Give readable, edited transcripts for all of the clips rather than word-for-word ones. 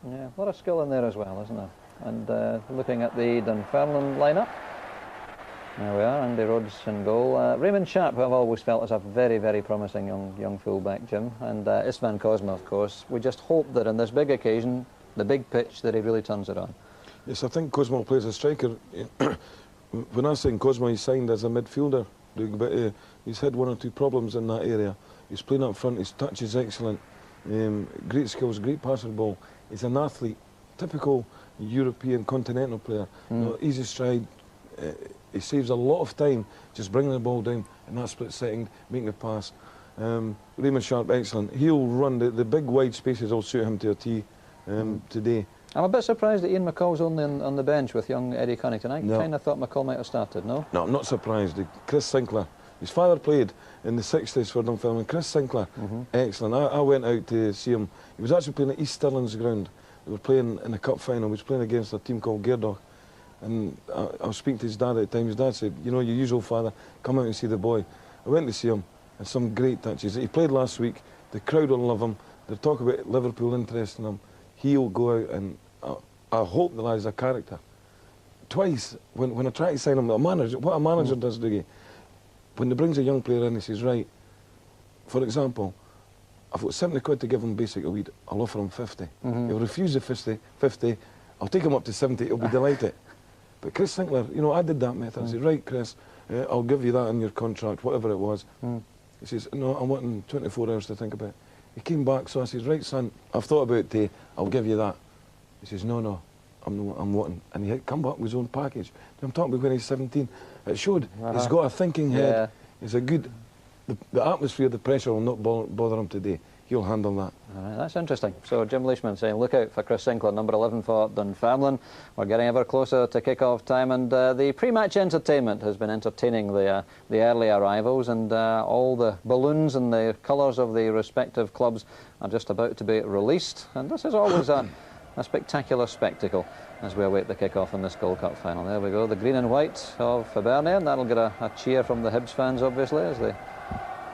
Yeah, a lot of skill in there as well, isn't there? And looking at the Dunfermline lineup, there we are, Andy Rhodes in goal. Raymond Sharp, who I've always felt is a very, very promising young full-back, Jim. And Istvan Kozma, of course. We just hope that on this big occasion, the big pitch, that he really turns it on. Yes, I think Kozma will play as a striker. When I say Kozma, he's signed as a midfielder. But he's had one or two problems in that area. He's playing up front, his touch is excellent. Great skills, great passer ball. He's an athlete, typical European continental player. You know, easy stride. He saves a lot of time just bringing the ball down in that split second, making the pass. Raymond Sharp, excellent. He'll run the big wide spaces. Will suit him to a T today. I'm a bit surprised that Ian McCall's only on the bench with young Eddie Cunnington. I kind of thought McCall might have started. No, I'm not surprised. Chris Sinclair, his father played in the 60s for Dunfermline. Chris Sinclair, excellent. I went out to see him. He was actually playing at East Stirling's ground. They were playing in the cup final. He was playing against a team called Gerdach. And I was speaking to his dad at the time. His dad said, you know, your usual father, come out and see the boy. I went to see him, and some great touches. He played last week. The crowd will love him. They'll talk about Liverpool interest in him. He'll go out, and I hope the lad's a character. Twice, when I try to sign him, what a manager does, Dougie, when he brings a young player in, he says, right, for example, I've got 70 quid to give him basic a week, I'll offer him 50. He'll refuse the 50, I'll take him up to 70, he'll be delighted. But Chris Sinclair, you know, I did that method. I said, right, Chris, I'll give you that in your contract, whatever it was. He says, no, I'm wanting 24 hours to think about it. He came back, so I says, right, son, I've thought about it today, I'll give you that. He says, no, I'm wanting. And he had come back with his own package. I'm talking about when he's 17. It showed he's got a thinking head. He's a good... The atmosphere, the pressure will not bother him today. He'll handle that. All right, that's interesting. So Jim Leishman saying, look out for Chris Sinclair, number 11 for Dunfermline. We're getting ever closer to kick-off time, and the pre-match entertainment has been entertaining the early arrivals, and all the balloons and the colours of the respective clubs are just about to be released. And this is always a spectacular spectacle as we await the kick-off in the Skull Cup final. There we go, the green and white of Hibernian. That'll get a cheer from the Hibs fans, obviously, as they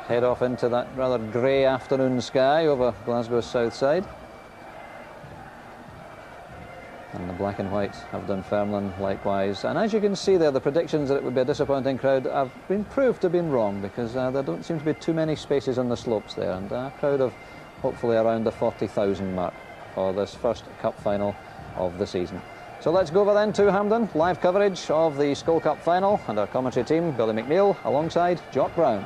head off into that rather grey afternoon sky over Glasgow's south side. And the black and white of Dunfermline likewise. And as you can see there, the predictions that it would be a disappointing crowd have been proved to have been wrong, because there don't seem to be too many spaces on the slopes there, and a crowd of hopefully around the 40,000 mark for this first cup final of the season. So let's go over then to Hampden, live coverage of the Skull Cup final, and our commentary team, Billy McNeil, alongside Jock Brown.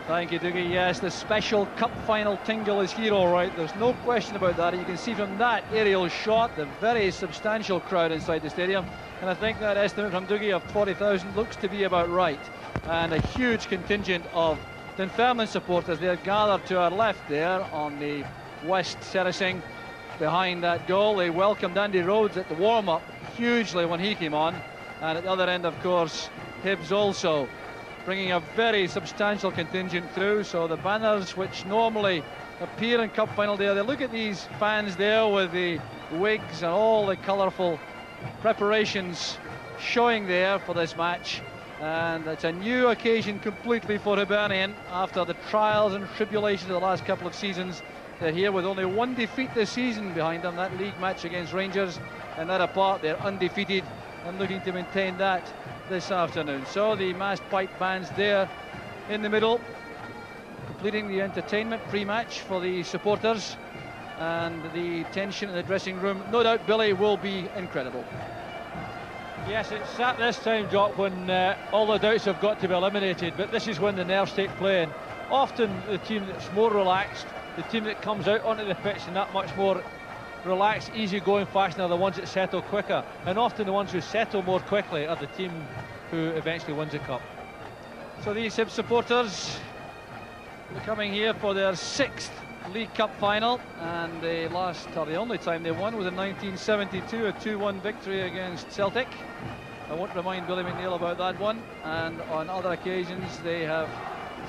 Thank you, Dougie. Yes, the special cup final tingle is here, all right. There's no question about that. And you can see from that aerial shot the very substantial crowd inside the stadium. And I think that estimate from Dougie of 40,000 looks to be about right. And a huge contingent of Dunfermline supporters. They're gathered to our left there on the west terracing behind that goal. They welcomed Andy Rhodes at the warm-up hugely when he came on. And at the other end, of course, Hibs also bringing a very substantial contingent through. So the banners which normally appear in cup final day, they look at these fans there with the wigs and all the colourful preparations showing there for this match. And it's a new occasion completely for Hibernian after the trials and tribulations of the last couple of seasons. They're here with only one defeat this season behind them, that league match against Rangers, and that apart, they're undefeated and looking to maintain that this afternoon. So the massed pipe bands there in the middle, completing the entertainment pre-match for the supporters, and the tension in the dressing room, no doubt, Billy, will be incredible. Yes, it's at this time, Jock, when all the doubts have got to be eliminated, but this is when the nerves take play. And often the team that's more relaxed, the team that comes out onto the pitch in that much more relaxed, easy-going fashion are the ones that settle quicker, and often the ones who settle more quickly are the team who eventually wins the cup. So these Hibs supporters are coming here for their 6th League Cup final, and the only time they won was in 1972, a 2-1 victory against Celtic. I won't remind Billy McNeil about that one, and on other occasions they have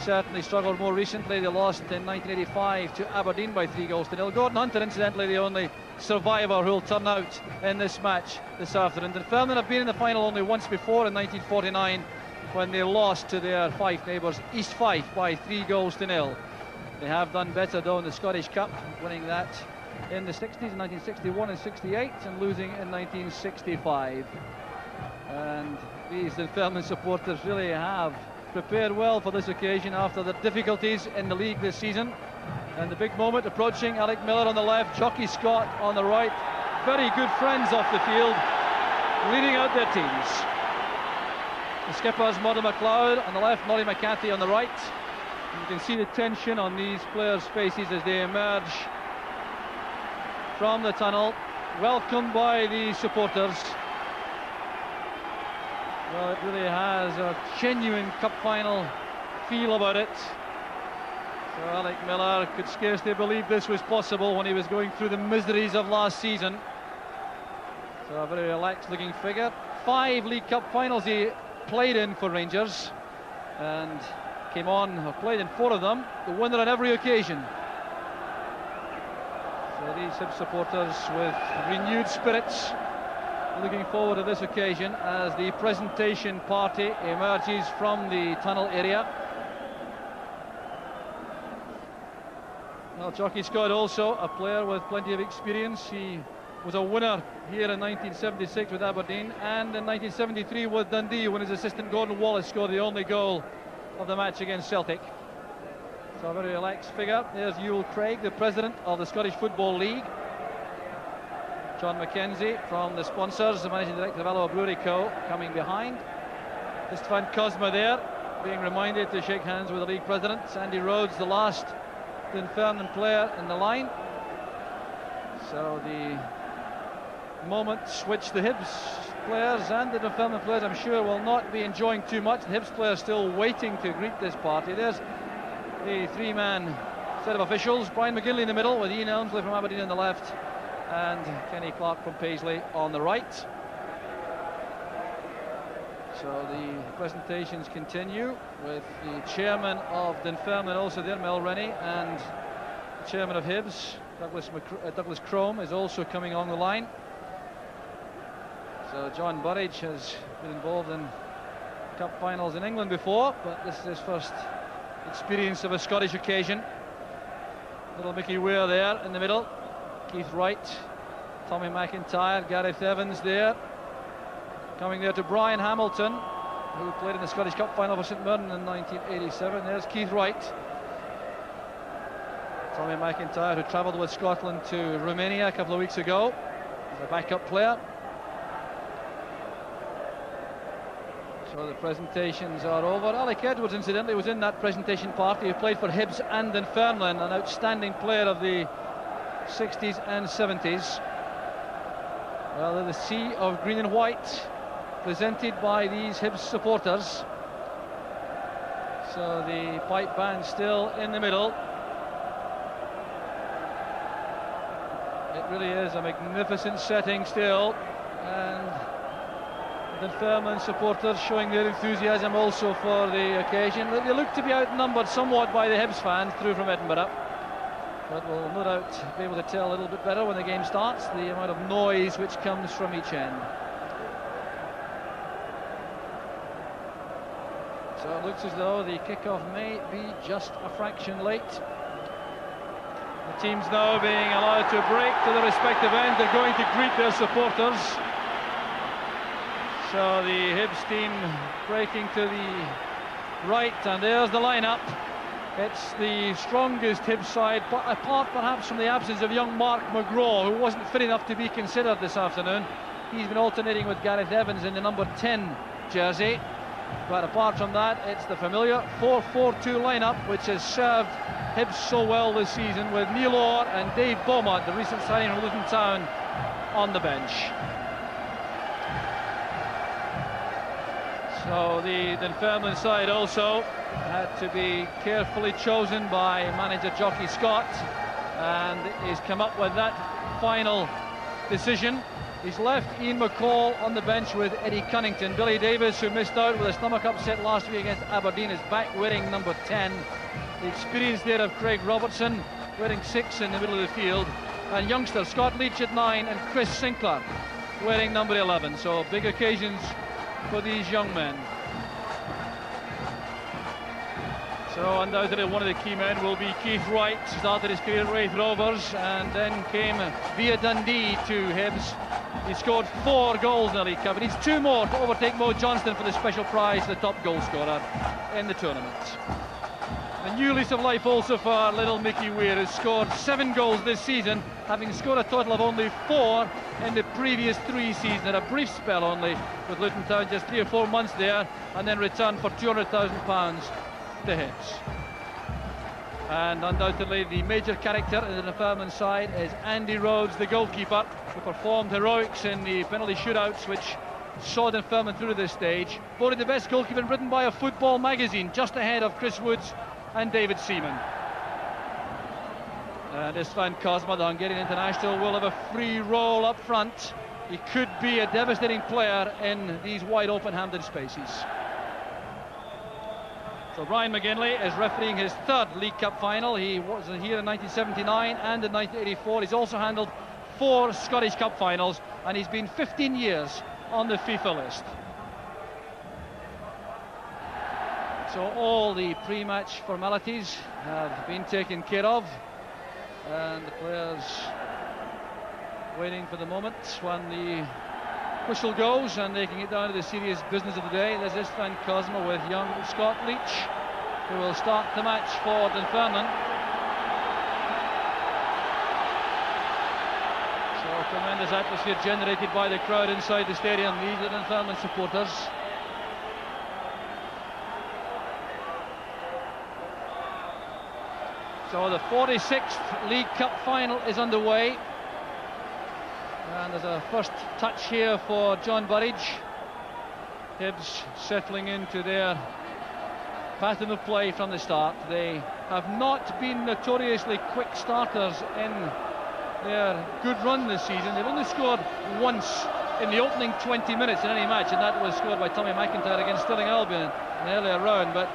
certainly struggled. More recently they lost in 1985 to Aberdeen by 3-0. Gordon Hunter, incidentally, the only survivor who will turn out in this match this afternoon. Dunfermline have been in the final only once before, in 1949, when they lost to their Fife neighbours East Fife by 3-0. They have done better though in the Scottish Cup, winning that in the 60s, in 1961 and 68, and losing in 1965. And these Dunfermline supporters really have prepared well for this occasion after the difficulties in the league this season. And the big moment approaching. Alec Miller on the left, Jockey Scott on the right. Very good friends off the field, leading out their teams. The skipper's Murdo MacLeod on the left, Nolly McCarthy on the right. And you can see the tension on these players' faces as they emerge from the tunnel, welcomed by the supporters. Well, it really has a genuine cup final feel about it. So Alec Miller could scarcely believe this was possible when he was going through the miseries of last season. So a very relaxed looking figure. 5 League Cup finals he played in for Rangers and came on, or played in 4 of them, the winner on every occasion. So these Hibs supporters with renewed spirits, looking forward to this occasion as the presentation party emerges from the tunnel area. Well, Jockey Scott also a player with plenty of experience. He was a winner here in 1976 with Aberdeen and in 1973 with Dundee when his assistant Gordon Wallace scored the only goal of the match against Celtic. So a very relaxed figure. There's Ewell Craig, the president of the Scottish Football League. John Mackenzie from the sponsors, the managing director of Alloa Brewery Co. coming behind. Istvan Kozma there, being reminded to shake hands with the league president. Sandy Rhodes, the last Dunfermline player in the line. So the moments which the Hibs players and the Dunfermline players, I'm sure, will not be enjoying too much. The Hibs players still waiting to greet this party. There's the 3-man set of officials. Brian McGinley in the middle with Ian Elmsley from Aberdeen on the left and Kenny Clark from Paisley on the right. So the presentations continue with the chairman of Dunfermline also there, Mel Rennie, and the chairman of Hibs, Douglas Crome, is also coming on the line. So John Burridge has been involved in cup finals in England before, but this is his first experience of a Scottish occasion. Little Mickey Weir there in the middle, Keith Wright, Tommy McIntyre, Gareth Evans there. Coming there to Brian Hamilton, who played in the Scottish Cup final for St Mirren in 1987. There's Keith Wright. Tommy McIntyre, who travelled with Scotland to Romania a couple of weeks ago as a backup player. So the presentations are over. Alec Edwards, incidentally, was in that presentation party, who played for Hibs and Dunfermline, an outstanding player of the 60s and 70s. Well, the sea of green and white presented by these Hibs supporters. So the pipe band still in the middle. It really is a magnificent setting still, and the Dunfermline supporters showing their enthusiasm also for the occasion. They look to be outnumbered somewhat by the Hibs fans through from Edinburgh, but we'll no doubt be able to tell a little bit better when the game starts, the amount of noise which comes from each end. So it looks as though the kickoff may be just a fraction late. The teams now being allowed to break to their respective ends. They're going to greet their supporters. So the Hibs team breaking to the right, and there's the lineup. It's the strongest Hibs side, but apart perhaps from the absence of young Mark McGraw, who wasn't fit enough to be considered this afternoon. He's been alternating with Gareth Evans in the number 10 jersey. But apart from that, it's the familiar 4-4-2 lineup, which has served Hibs so well this season, with Neil Orr and Dave Beaumont, the recent signing from Luton Town, on the bench. So the Dunfermline side also had to be carefully chosen by manager Jockey Scott, and he's come up with that final decision. He's left Ian McCall on the bench with Eddie Cunnington. Billy Davis, who missed out with a stomach upset last week against Aberdeen, is back wearing number 10. The experience there of Craig Robertson wearing 6 in the middle of the field, and youngster Scott Leach at 9 and Chris Sinclair wearing number 11. So big occasions for these young men. So undoubtedly one of the key men will be Keith Wright. Started his career at Raith Rovers and then came via Dundee to Hibs. He scored 4 goals in the League Cup. He needs 2 more to overtake Mo Johnston for the special prize, the top goal scorer in the tournament. A new lease of life also for little Mickey Weir, who scored 7 goals this season, having scored a total of only 4 in the previous 3 seasons. Had a brief spell only with Luton Town, just 3 or 4 months there, and then returned for £200,000 to Hibs. And undoubtedly the major character in the Dunfermline side is Andy Rhodes, the goalkeeper, who performed heroics in the penalty shootouts which saw Dunfermline through to this stage. Voted the best goalkeeper in Britain by a football magazine, just ahead of Chris Woods and David Seaman. And Istvan Kozma, the Hungarian international, will have a free roll up front. He could be a devastating player in these wide open Hampden spaces. So Brian McGinley is refereeing his 3rd League Cup final. He was here in 1979 and in 1984. He's also handled 4 Scottish Cup finals, and he's been 15 years on the FIFA list. So all the pre-match formalities have been taken care of, and the players waiting for the moment when the whistle goes and they can get down to the serious business of the day. There's Istvan Kozma with young Scott Leach, who will start the match for Dunfermline. So tremendous atmosphere generated by the crowd inside the stadium. These are Dunfermline supporters. So the 46th League Cup final is underway. And there's a first touch here for John Burridge. Hibs settling into their pattern of play from the start. They have not been notoriously quick starters in their good run this season. They've only scored once in the opening 20 minutes in any match, and that was scored by Tommy McIntyre against Stirling Albion in an earlier round. But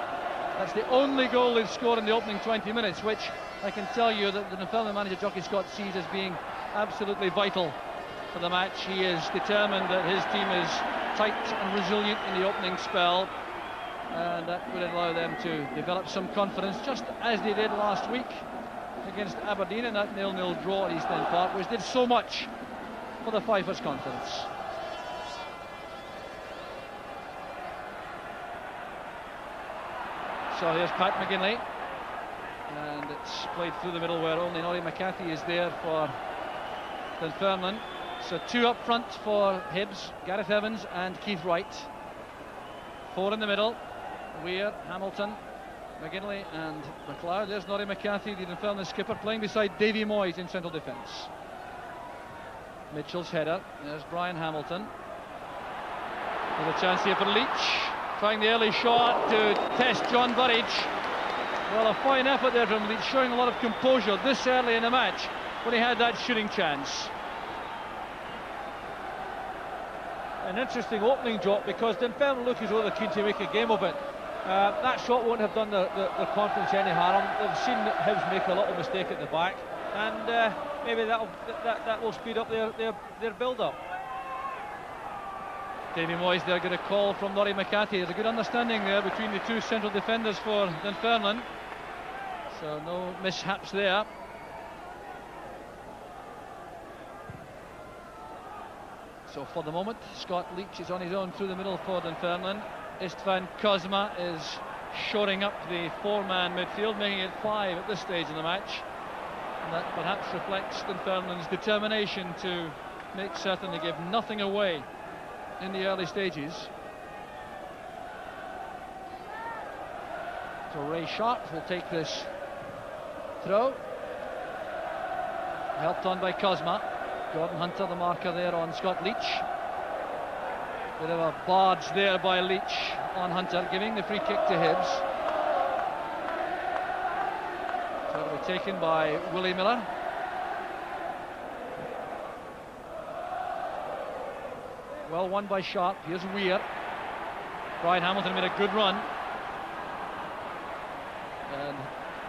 that's the only goal they've scored in the opening 20 minutes, which I can tell you that the Dunfermline manager Jockey Scott sees as being absolutely vital for the match. He is determined that his team is tight and resilient in the opening spell, and that would allow them to develop some confidence, just as they did last week against Aberdeen in that 0-0 draw at East End Park, which did so much for the Fifers' confidence. So here's Pat McGinley, and it's played through the middle where only Norrie McCarthy is there for Dunfermline. So 2 up front for Hibs, Gareth Evans and Keith Wright. 4 in the middle, Weir, Hamilton, McGinley and McLeod. There's Norrie McCarthy, the Dunfermline skipper, playing beside Davy Moyes in central defence. Mitchell's header, there's Brian Hamilton. There's a chance here for Leach, trying the early shot to test John Burridge. Well, a fine effort there from Leach, showing a lot of composure this early in the match when he had that shooting chance. An interesting opening drop, because Dunfermline look as though they're keen to make a game of it. That shot won't have done the confidence any harm. They've seen Hibs make a little mistake at the back, and maybe that will speed up their build-up. Davy Moyes there got a call from Norrie McCarthy. There's a good understanding there between the 2 central defenders for Dunfermline, so no mishaps there. So for the moment, Scott Leach is on his own through the middle for Dunfermline. Istvan Kozma is shoring up the 4-man midfield, making it 5 at this stage in the match. And that perhaps reflects Dunfermline's determination to make certain they give nothing away in the early stages. So Ray Sharp will take this throw, helped on by Kozma. Gordon Hunter, the marker there on Scott Leach. Bit of a barge there by Leach on Hunter, giving the free kick to Hibs. So it'll be taken by Willie Miller. Well won by Sharp. Here's Weir. Brian Hamilton made a good run. And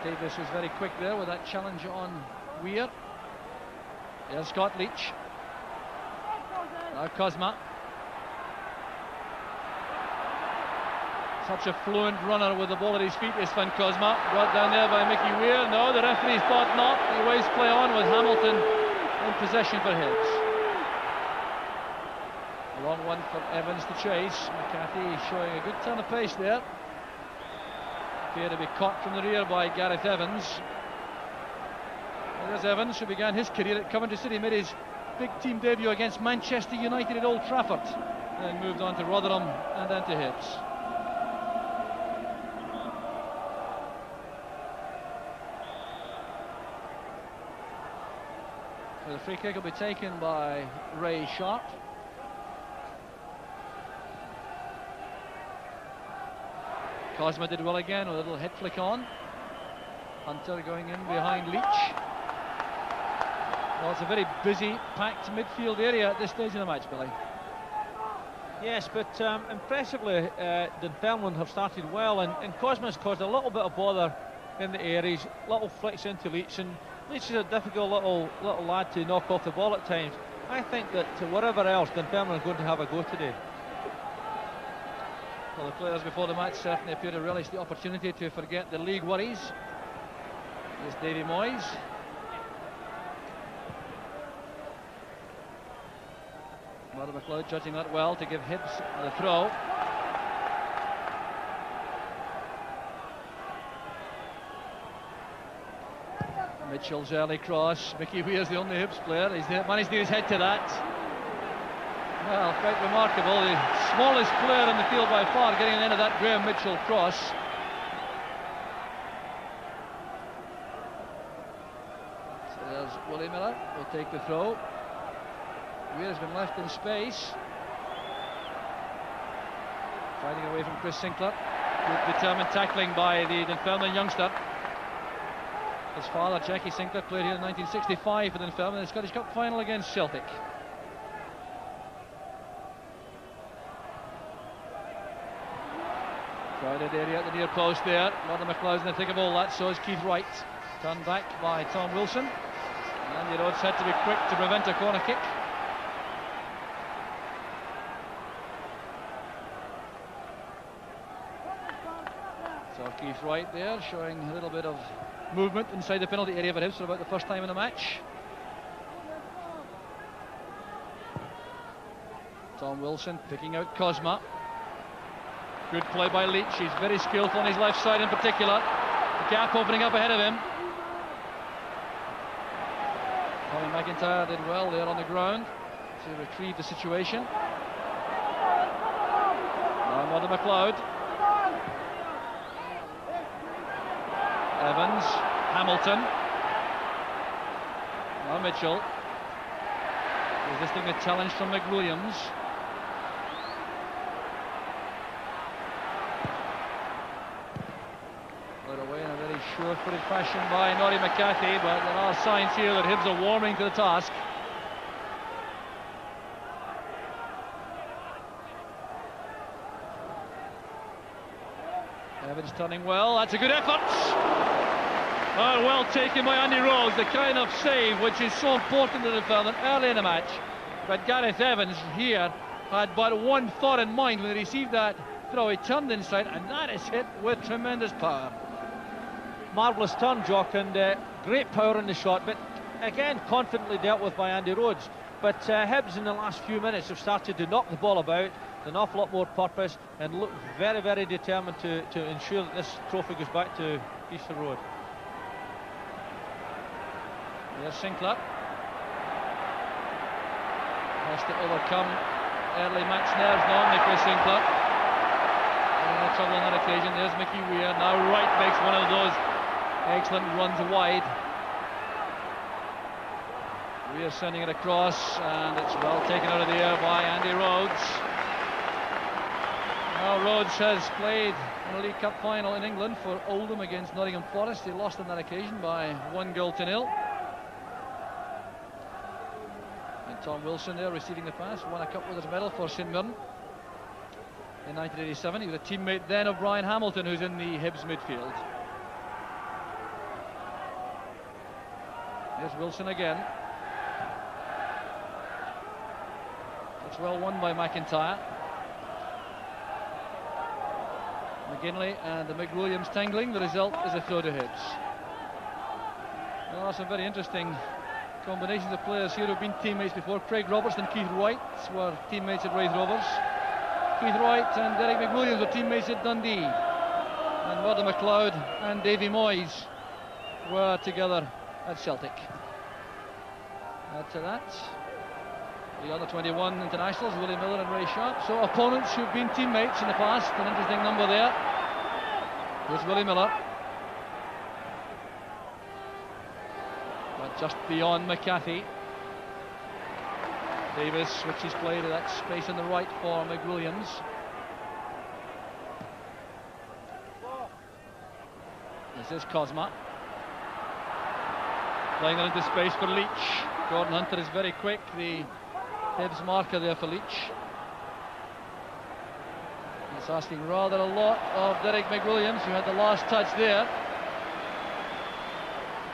Davis was very quick there with that challenge on Weir. There's Scott Leach. Now Kozma. Such a fluent runner with the ball at his feet is Finn Cosma. Brought down there by Mickey Weir. No, the referee's thought not. He waves play on with Hamilton in possession for Hibs. A long one for Evans to chase. McCarthy showing a good turn of pace there. Appear to be caught from the rear by Gareth Evans. There's Evans, who began his career at Coventry City, made his big team debut against Manchester United at Old Trafford, then moved on to Rotherham and then to Hibs. So the free kick will be taken by Ray Sharp. Cosma did well again with a little head flick on. Hunter going in behind Leach. Well, it's a very busy, packed midfield area at this stage of the match, Billy. Yes, but impressively, Dunfermline have started well, and Cosma's caused a little bit of bother in the areas, little flicks into Leach, and Leach is a difficult little lad to knock off the ball at times. I think that whatever else, Dunfermline are going to have a go today. Well, the players before the match certainly appear to relish the opportunity to forget the league worries. Here's Davy Moyes. Mother McLeod judging that well to give Hibs the throw. Mitchell's early cross. Mickey Weir's the only Hibs player. He's managed to get his head to that. Well, quite remarkable. The smallest player in the field by far getting an end of that Graham Mitchell cross. So there's Willie Miller. Will take the throw. Weir has been left in space. Fighting away from Chris Sinclair. Good determined tackling by the Dunfermline youngster. His father, Jackie Sinclair, played here in 1965 for Dunfermline in the Scottish Cup final against Celtic. Crowded area at the near post there. Mother McLeod's in the thick of all that, so is Keith Wright. Turned back by Tom Wilson. Andy Rhodes had to be quick to prevent a corner kick. So Keith Wright there showing a little bit of movement inside the penalty area for Hibs for about the first time in the match. Tom Wilson picking out Cosma. Good play by Leach. He's very skillful on his left side in particular. The gap opening up ahead of him. Colin McIntyre did well there on the ground to retrieve the situation. Now Mother McLeod. Evans, Hamilton. Now Mitchell. Resisting the challenge from McWilliams. Put away in a very sure-footed fashion by Norrie McCarthy, but there are signs here that Hibs are warming to the task. Evans turning well. That's a good effort. Oh, well taken by Andy Rhodes, the kind of save which is so important to the Dunfermline early in the match. But Gareth Evans here had but one thought in mind when he received that throw. He turned inside, and that is hit with tremendous power. Marvellous turn, Jock, and great power in the shot, but again confidently dealt with by Andy Rhodes. But Hibs in the last few minutes have started to knock the ball about, an awful lot more purpose, and look very, very determined to ensure that this trophy goes back to Easter Road. There's Sinclair. Has to overcome early match nerves normally, Chris Sinclair. No trouble on that occasion. There's Mickey Weir. Now Wright makes one of those excellent runs wide. Weir sending it across, and it's well taken out of the air by Andy Rhodes. Now Rhodes has played in a League Cup final in England for Oldham against Nottingham Forest. He lost on that occasion by 1-0. And Tom Wilson there receiving the pass, won a Cup Winners' medal for St Mirren in 1987. He was a teammate then of Brian Hamilton, who's in the Hibs midfield. There's Wilson again. It's well won by McIntyre. McGinley and the McWilliams tangling. The result is a throw to Hibs. Some very interesting combinations of players here who've been teammates before. Craig Roberts and Keith Wright were teammates at Raith Rovers. Keith Wright and Derek McWilliams were teammates at Dundee. And Murdo MacLeod and Davy Moyes were together at Celtic. Add to that the other 21 internationals, Willie Miller and Ray Sharp. So opponents who've been teammates in the past. An interesting number there. Here's Willie Miller. But just beyond McCarthy. Davis switches play to that space on the right for McWilliams. This is Cosma. Playing it into space for Leach. Gordon Hunter is very quick. The Hibs marker there for Leach. It's asking rather a lot of Derek McWilliams, who had the last touch there.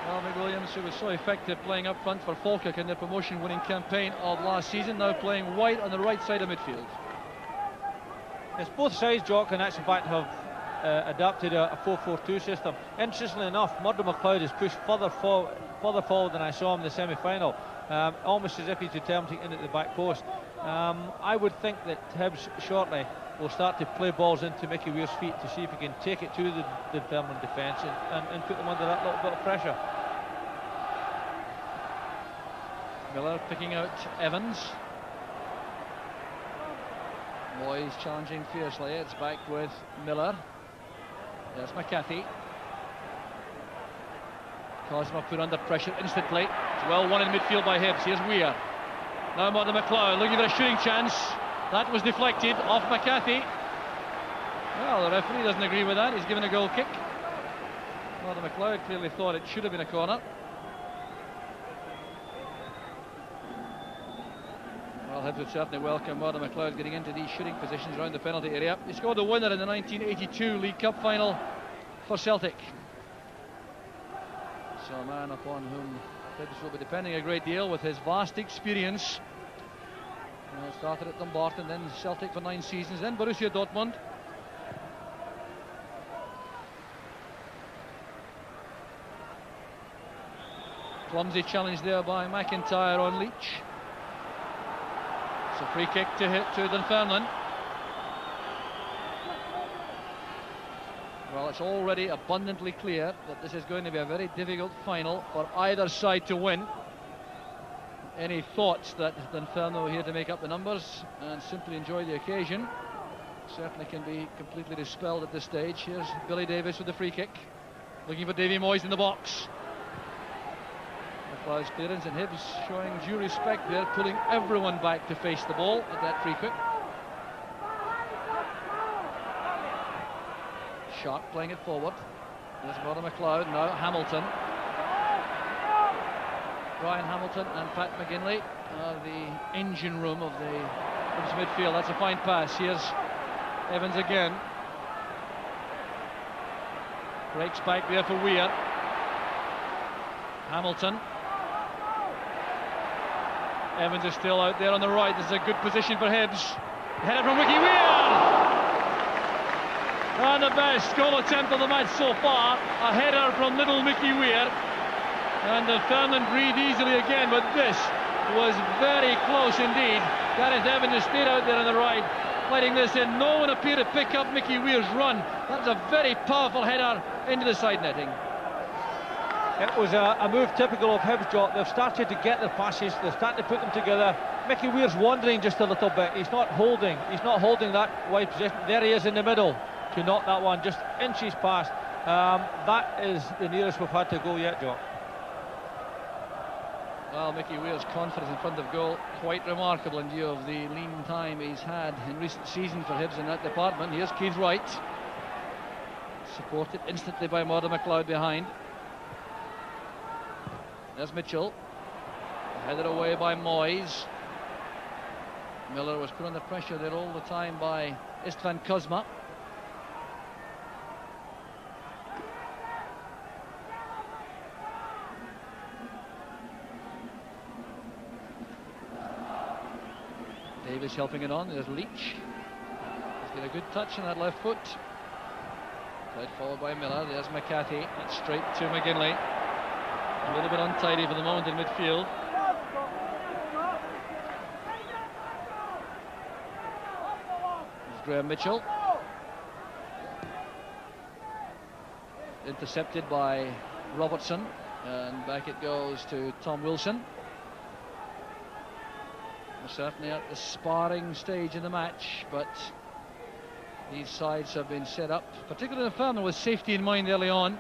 Well, McWilliams, who was so effective playing up front for Falkirk in their promotion-winning campaign of last season, now playing wide on the right side of midfield. It's both sides, Jock, and that's in fact have adapted a 4-4-2 system. Interestingly enough, Murdo MacLeod is pushed further forward than I saw him in the semi-final, almost as if he's determined to get in at the back post. I would think that Hibs shortly will start to play balls into Mickey Weir's feet to see if he can take it to the Dunfermline defence and put them under that little bit of pressure. Miller picking out Evans. Moyes challenging fiercely. It's back with Miller. There's McCarthy. Cosma put under pressure instantly. It's well won in midfield by Hibs. Here's Weir. Now Murdo MacLeod looking for a shooting chance. That was deflected off McCarthy. Well, the referee doesn't agree with that. He's given a goal kick. Murdo MacLeod clearly thought it should have been a corner. Well, Hibs would certainly welcome Murdo MacLeod getting into these shooting positions around the penalty area. He scored the winner in the 1982 League Cup final for Celtic. So a man upon whom Hibs will be depending a great deal with his vast experience. Started at Dumbarton, then Celtic for 9 seasons, then Borussia Dortmund. Clumsy challenge there by McIntyre on Leach. It's a free kick to hit to Dunfermline. Well, it's already abundantly clear that this is going to be a very difficult final for either side to win. Any thoughts that Dunfermline were here to make up the numbers and simply enjoy the occasion certainly can be completely dispelled at this stage. Here's Billy Davis with the free kick, looking for Davy Moyes in the box. MacLeod's clearance, and Hibs showing due respect there, pulling everyone back to face the ball at that free kick. Sharp playing it forward. There's Murdo MacLeod, now Hamilton. Brian Hamilton and Pat McGinley are the engine room of the Hibs midfield. That's a fine pass. Here's Evans again. Breaks back there for Weir. Hamilton. Evans is still out there on the right. This is a good position for Hibs. Header from Mickey Weir! And the best goal attempt of the match so far. A header from little Mickey Weir. And Dunfermline breathe easily again, but this was very close indeed. Gareth Evans stayed out there on the right, letting this in. No one appeared to pick up Mickey Weir's run. That's a very powerful header into the side netting. It was a move typical of Hibs. They've started to get their passes, they've started to put them together. Mickey Weir's wandering just a little bit. He's not holding that wide position. There he is in the middle to knock that one just inches past. That is the nearest we've had to goal yet, Joe. Well, Mickey Weir's confidence in front of goal, quite remarkable in view of the lean time he's had in recent seasons for Hibs in that department. Here's Keith Wright, supported instantly by Murdo MacLeod behind. There's Mitchell, headed away by Moyes. Miller was put under pressure there all the time by Istvan Kuzma. Davis helping it on. There's Leach. He's got a good touch on that left foot. Played forward by Miller. There's McCarthy. It's straight to McGinley. A little bit untidy for the moment in midfield. There's Graham Mitchell. Intercepted by Robertson. And back it goes to Tom Wilson. We're certainly at the sparring stage in the match, but these sides have been set up, particularly Dunfermline, with safety in mind early on.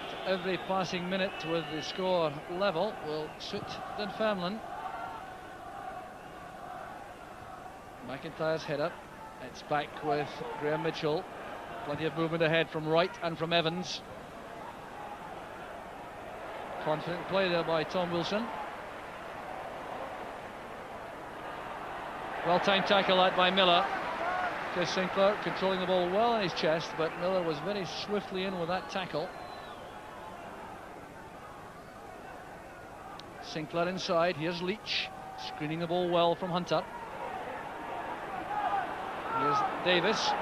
So every passing minute with the score level will suit Dunfermline. McIntyre's head up. It's back with Graham Mitchell. Plenty of movement ahead from Wright and from Evans. Confident play there by Tom Wilson. Well-timed tackle that by Miller. Chris Sinclair controlling the ball well in his chest, but Miller was very swiftly in with that tackle. Sinclair inside. Here's Leach screening the ball well from Hunter. Here's Davis.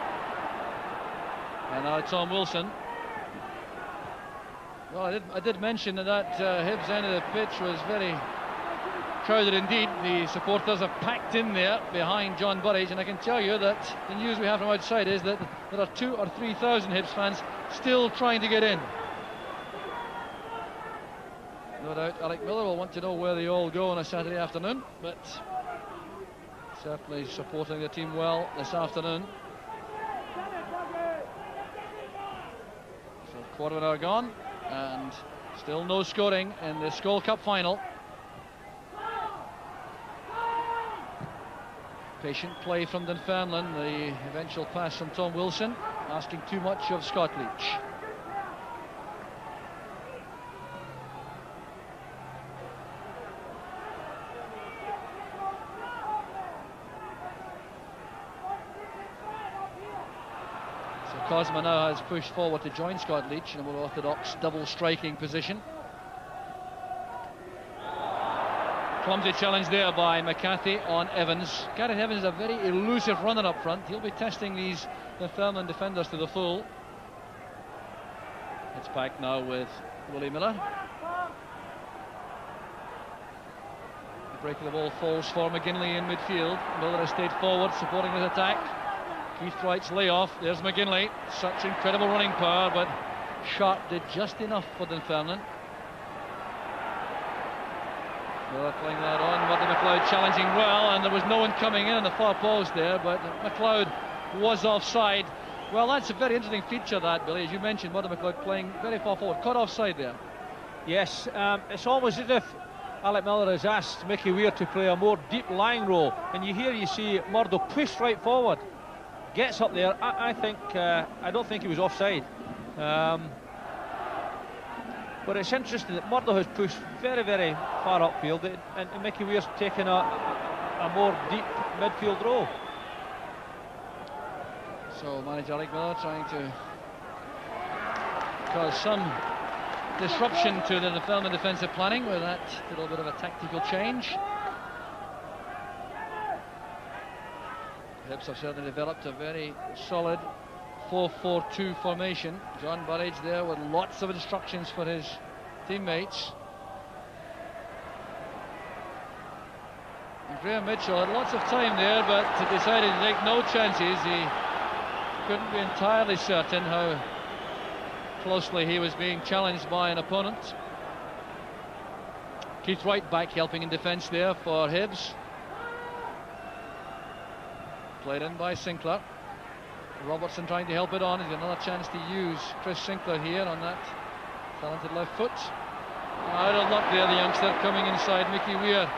And now Tom Wilson. Well, I did mention that Hibs' end of the pitch was very crowded indeed. The supporters are packed in there behind John Burridge, and I can tell you that the news we have from outside is that there are 2,000 or 3,000 Hibs fans still trying to get in. No doubt Alec Miller will want to know where they all go on a Saturday afternoon, but certainly supporting the team well this afternoon. So quarter of an hour gone, and still no scoring in the Skol Cup final. Patient play from Dunfermline, the eventual pass from Tom Wilson, asking too much of Scott Leach. Cosma now has pushed forward to join Scott Leach in a more orthodox double striking position. Clumsy challenge there by McCarthy on Evans. Gareth Evans is a very elusive runner up front. He'll be testing these Dunfermline defenders to the full. It's back now with Willie Miller. The break of the ball falls for McGinley in midfield. Miller has stayed forward, supporting his attack. Keith Wright's layoff. There's McGinley. Such incredible running power, but Sharp did just enough for Dunfermline. Miller playing that on. Murdo McLeod challenging well, and there was no one coming in on the far post there, but McLeod was offside. Well, that's a very interesting feature, that, Billy, as you mentioned. Murdo McLeod playing very far forward, caught offside there. Yes, it's almost as if Alec Miller has asked Mickey Weir to play a more deep lying role, and you see Murdo push right forward. Gets up there. I don't think he was offside, but it's interesting that Murdo has pushed very, very far upfield, and Mickey Weir's taken a more deep midfield role. So manager Alec Miller trying to cause some disruption to the Dunfermline defensive planning with that little bit of a tactical change. Hibs have certainly developed a very solid 4-4-2 formation. John Burridge there with lots of instructions for his teammates. And Graham Mitchell had lots of time there, but decided to take no chances. He couldn't be entirely certain how closely he was being challenged by an opponent. Keith Wright back helping in defence there for Hibs. Played in by Sinclair. Robertson trying to help it on. He's got another chance to use Chris Sinclair here on that talented left foot. Out of luck there, the youngster coming inside. Mickey Weir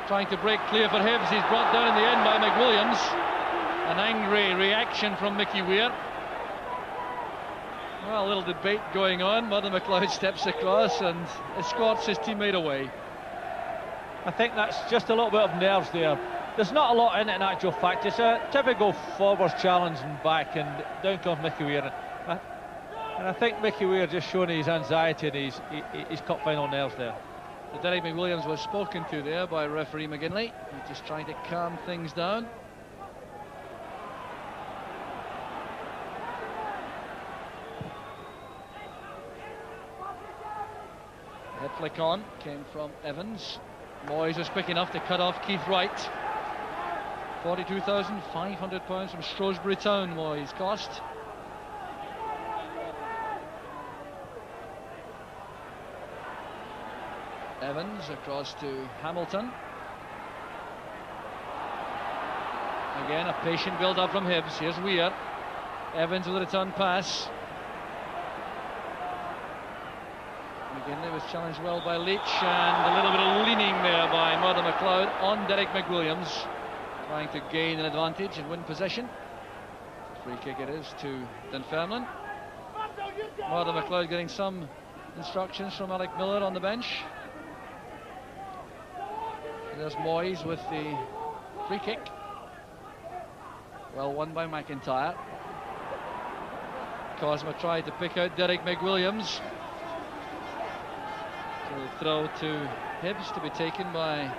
trying to break clear for Hibs. He's brought down in the end by McWilliams. An angry reaction from Mickey Weir. Well, a little debate going on. Murdo McLeod steps across and escorts his teammate away. I think that's just a little bit of nerves there. There's not a lot in it in actual fact. It's a typical forwards challenge and back, and down comes Mickey Weir. And I think Mickey Weir just showing his anxiety and his cup final nerves there. So Derek McWilliams was spoken to there by referee McGinley. He's just trying to calm things down. Head flick on, came from Evans. Moyes was quick enough to cut off Keith Wright. £42,500 from Shrewsbury Town, Moyes cost. Evans across to Hamilton. Again, a patient build-up from Hibbs. Here's Weir. Evans with a return pass. McGinley was challenged well by Leach, and a little bit of leaning there by Murdo MacLeod on Derek McWilliams, trying to gain an advantage and win possession. Free kick it is to Dunfermline. Murdo MacLeod getting some instructions from Alec Miller on the bench. There's Moyes with the free kick. Well won by McIntyre. Cosma tried to pick out Derek McWilliams. So the throw to Hibbs to be taken by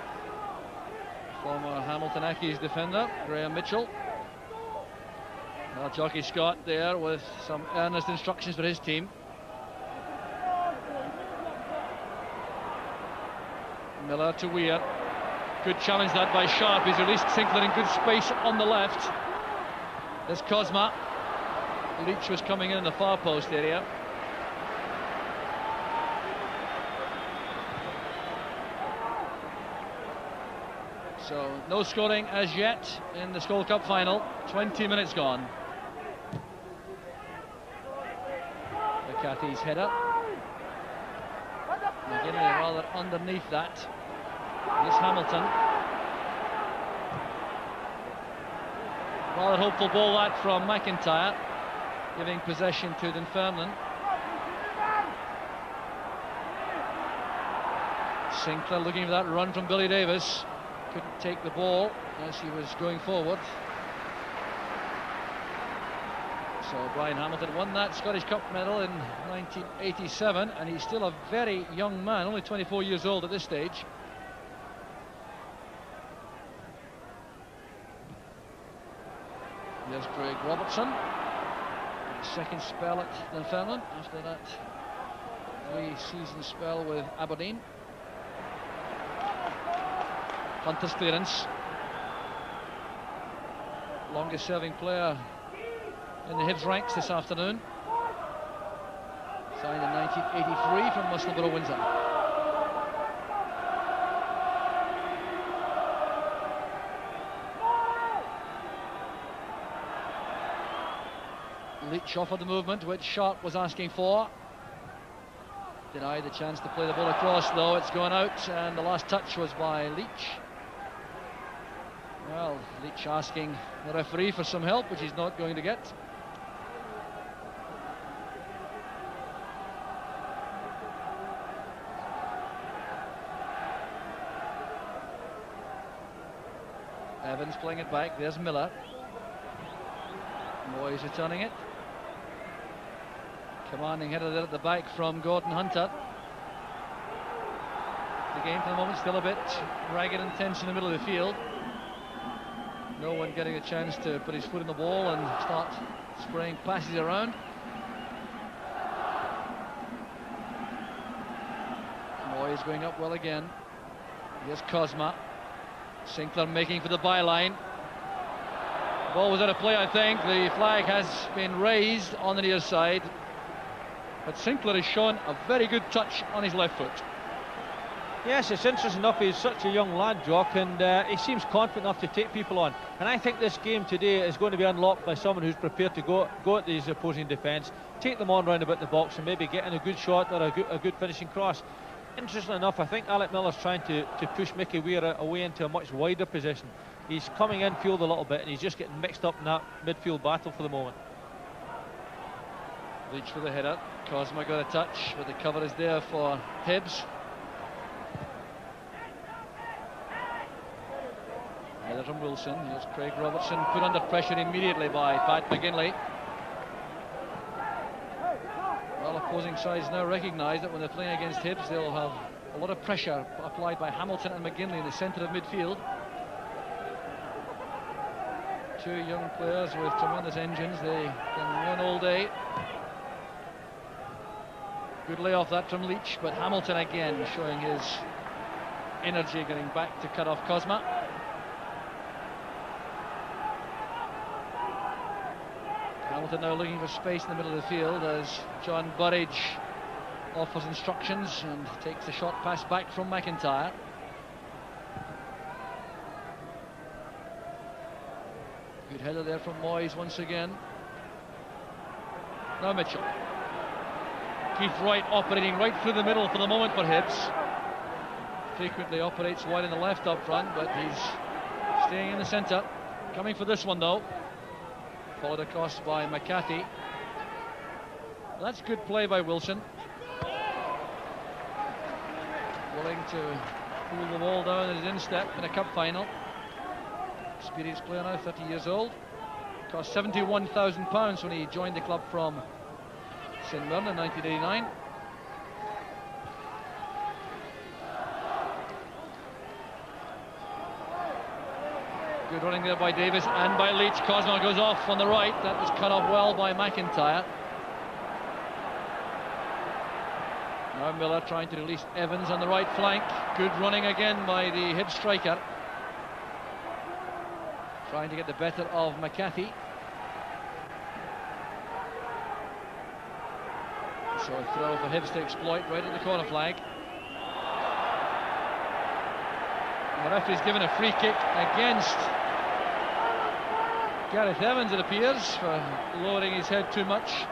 former Hamilton Accies defender Graham Mitchell. Well, Jockey Scott there with some earnest instructions for his team. Miller to Weir. Good challenge that by Sharp. He's released Sinclair in good space on the left. There's Cosma. Leach was coming in the far post area. So no scoring as yet in the Skol Cup final. 20 minutes gone. McCarthy's header. McGinley rather underneath that. This Hamilton. Rather hopeful ball that from McIntyre, giving possession to Dunfermline. Sinclair looking for that run from Billy Davis. Couldn't take the ball as he was going forward. So Brian Hamilton won that Scottish Cup medal in 1987, and he's still a very young man, only 24 years old at this stage. There's Craig Robertson. Second spell at Dunfermline after that 3-season spell with Aberdeen. Hunter's clearance. Longest serving player in the Hibs ranks this afternoon. Signed in 1983 from Musselburgh, Windsor. Leach offered the movement which Sharp was asking for. Denied the chance to play the ball across, though. It's gone out, and the last touch was by Leach. Well, Leach asking the referee for some help, which he's not going to get. Evans playing it back. There's Miller. Moyes returning it. Commanding header there at the back from Gordon Hunter. The game for the moment still a bit ragged and tense in the middle of the field. No one getting a chance to put his foot in the ball and start spraying passes around. Moyes going up well again. Here's Cosma. Sinclair making for the byline. The ball was out of play, I think. The flag has been raised on the near side. But Sinclair has shown a very good touch on his left foot. Yes, it's interesting enough. He's such a young lad, Jock, and he seems confident enough to take people on. And I think this game today is going to be unlocked by someone who's prepared to go at these opposing defence, take them on round about the box, and maybe get in a good shot or a good finishing cross. Interesting enough, I think Alec Miller's trying to push Mickey Weir away into a much wider position. He's coming infield a little bit, and he's just getting mixed up in that midfield battle for the moment. Leach for the header. Cosma got a touch, but the cover is there for Hibbs. Header from Wilson. Here's Craig Robertson, put under pressure immediately by Pat McGinley. Well, opposing sides now recognise that when they're playing against Hibbs, they'll have A lot of pressure applied by Hamilton and McGinley in the centre of midfield. Two young players with tremendous engines. They can win all day. Good layoff that from Leach, but Hamilton again showing his energy, getting back to cut off Cosma. Hamilton now looking for space in the middle of the field as John Burridge offers instructions and takes the short pass back from McIntyre. Good header there from Moyes once again. Now Mitchell. Keith Wright operating right through the middle for the moment for Hibs. Frequently operates wide in the left up front, but he's staying in the centre. Coming for this one though. Followed across by McCarthy. That's good play by Wilson. Willing to pull the ball down in his instep in a cup final. Experienced player now, 30 years old. Cost £71,000 when he joined the club from St Mirren in 1989. Good running there by Davis and by Leach. Cosmo goes off on the right. That was cut off well by McIntyre. Now Miller trying to release Evans on the right flank. Good running again by the Hibs striker. Trying to get the better of McCarthy. So a throw for Hibs to exploit right at the corner flag. And the referee's given a free kick against Gareth Evans, it appears, for lowering his head too much.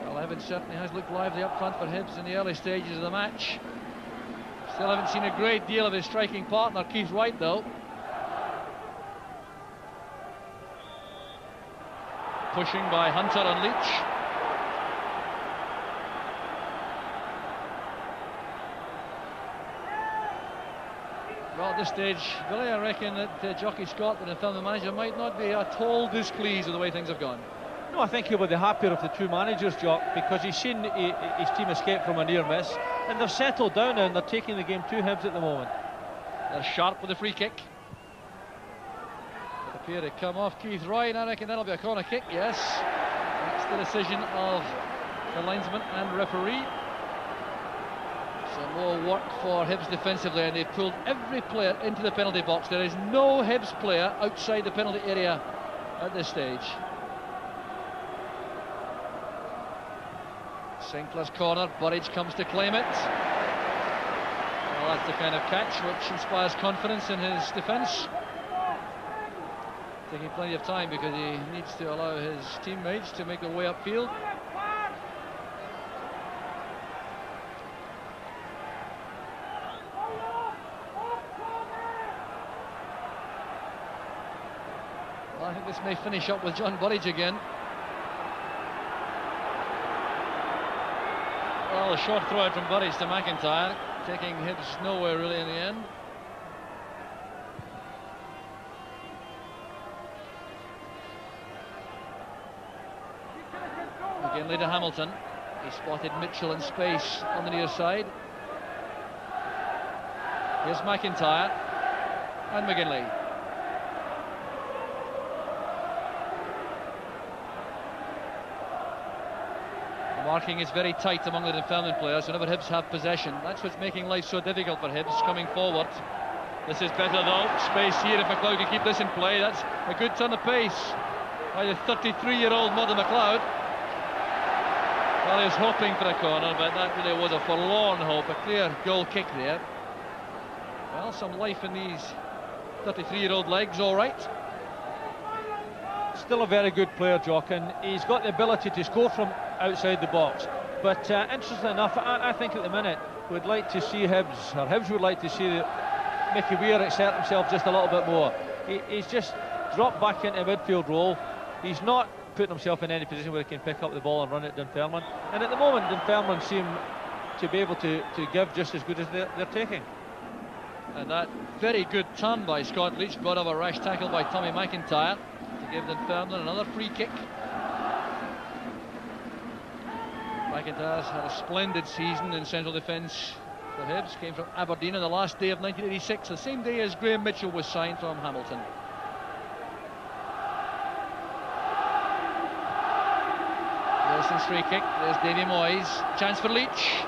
Well, Evans certainly has looked lively up front for Hibs in the early stages of the match. Still haven't seen a great deal of his striking partner, Keith Wright, though. Pushing by Hunter and Leach. Well, at this stage, Billy, I reckon that Jockey Scott and the film manager might not be at all displeased with the way things have gone. No, I think he'll be the happier of the two managers, Jock, because he's seen his team escape from a near miss, and they've settled down now and they're taking the game to Hibs at the moment. They're sharp with the free kick. It appear to come off Keith Wright. I reckon that'll be a corner kick, yes. That's the decision of the linesman and referee. Some more work for Hibs defensively, and they've pulled every player into the penalty box. There is no Hibs player outside the penalty area at this stage. Sinclair's corner, Burridge comes to claim it. Well, that's the kind of catch which inspires confidence in his defence. Taking plenty of time because he needs to allow his teammates to make their way upfield. Well, I think this may finish up with John Burridge again. Well, a short throw out from Burridge to McIntyre, taking Hibs nowhere really in the end. Again, later Hamilton. He spotted Mitchell in space on the near side. Here's McIntyre and McGinley. Marking is very tight among the Dunfermline players whenever Hibs have possession. That's what's making life so difficult for Hibs coming forward. This is better though. Space here if McLeod can keep this in play. That's a good turn of pace by the 33-year-old Mother McLeod. Well, he was hoping for a corner, but that really was a forlorn hope. A clear goal kick there. Well, some life in these 33-year-old legs, all right. Still a very good player, Jock, and he's got the ability to score from outside the box. But interestingly enough, I think at the minute we'd like to see Hibs, or Hibs would like to see Mickey Weir exert himself just a little bit more. He's just dropped back into a midfield role. He's not putting himself in any position where he can pick up the ball and run it Dunfermline. And at the moment, Dunfermline seem to be able to give just as good as they're taking. And that very good turn by Scott Leach brought up a rash tackle by Tommy McIntyre to give Dunfermline another free kick. McIntyre's had a splendid season in central defence for Hibs. Came from Aberdeen on the last day of 1986, the same day as Graham Mitchell was signed from Hamilton. Wilson's free kick. There's Davy Moyes. Chance for Leach.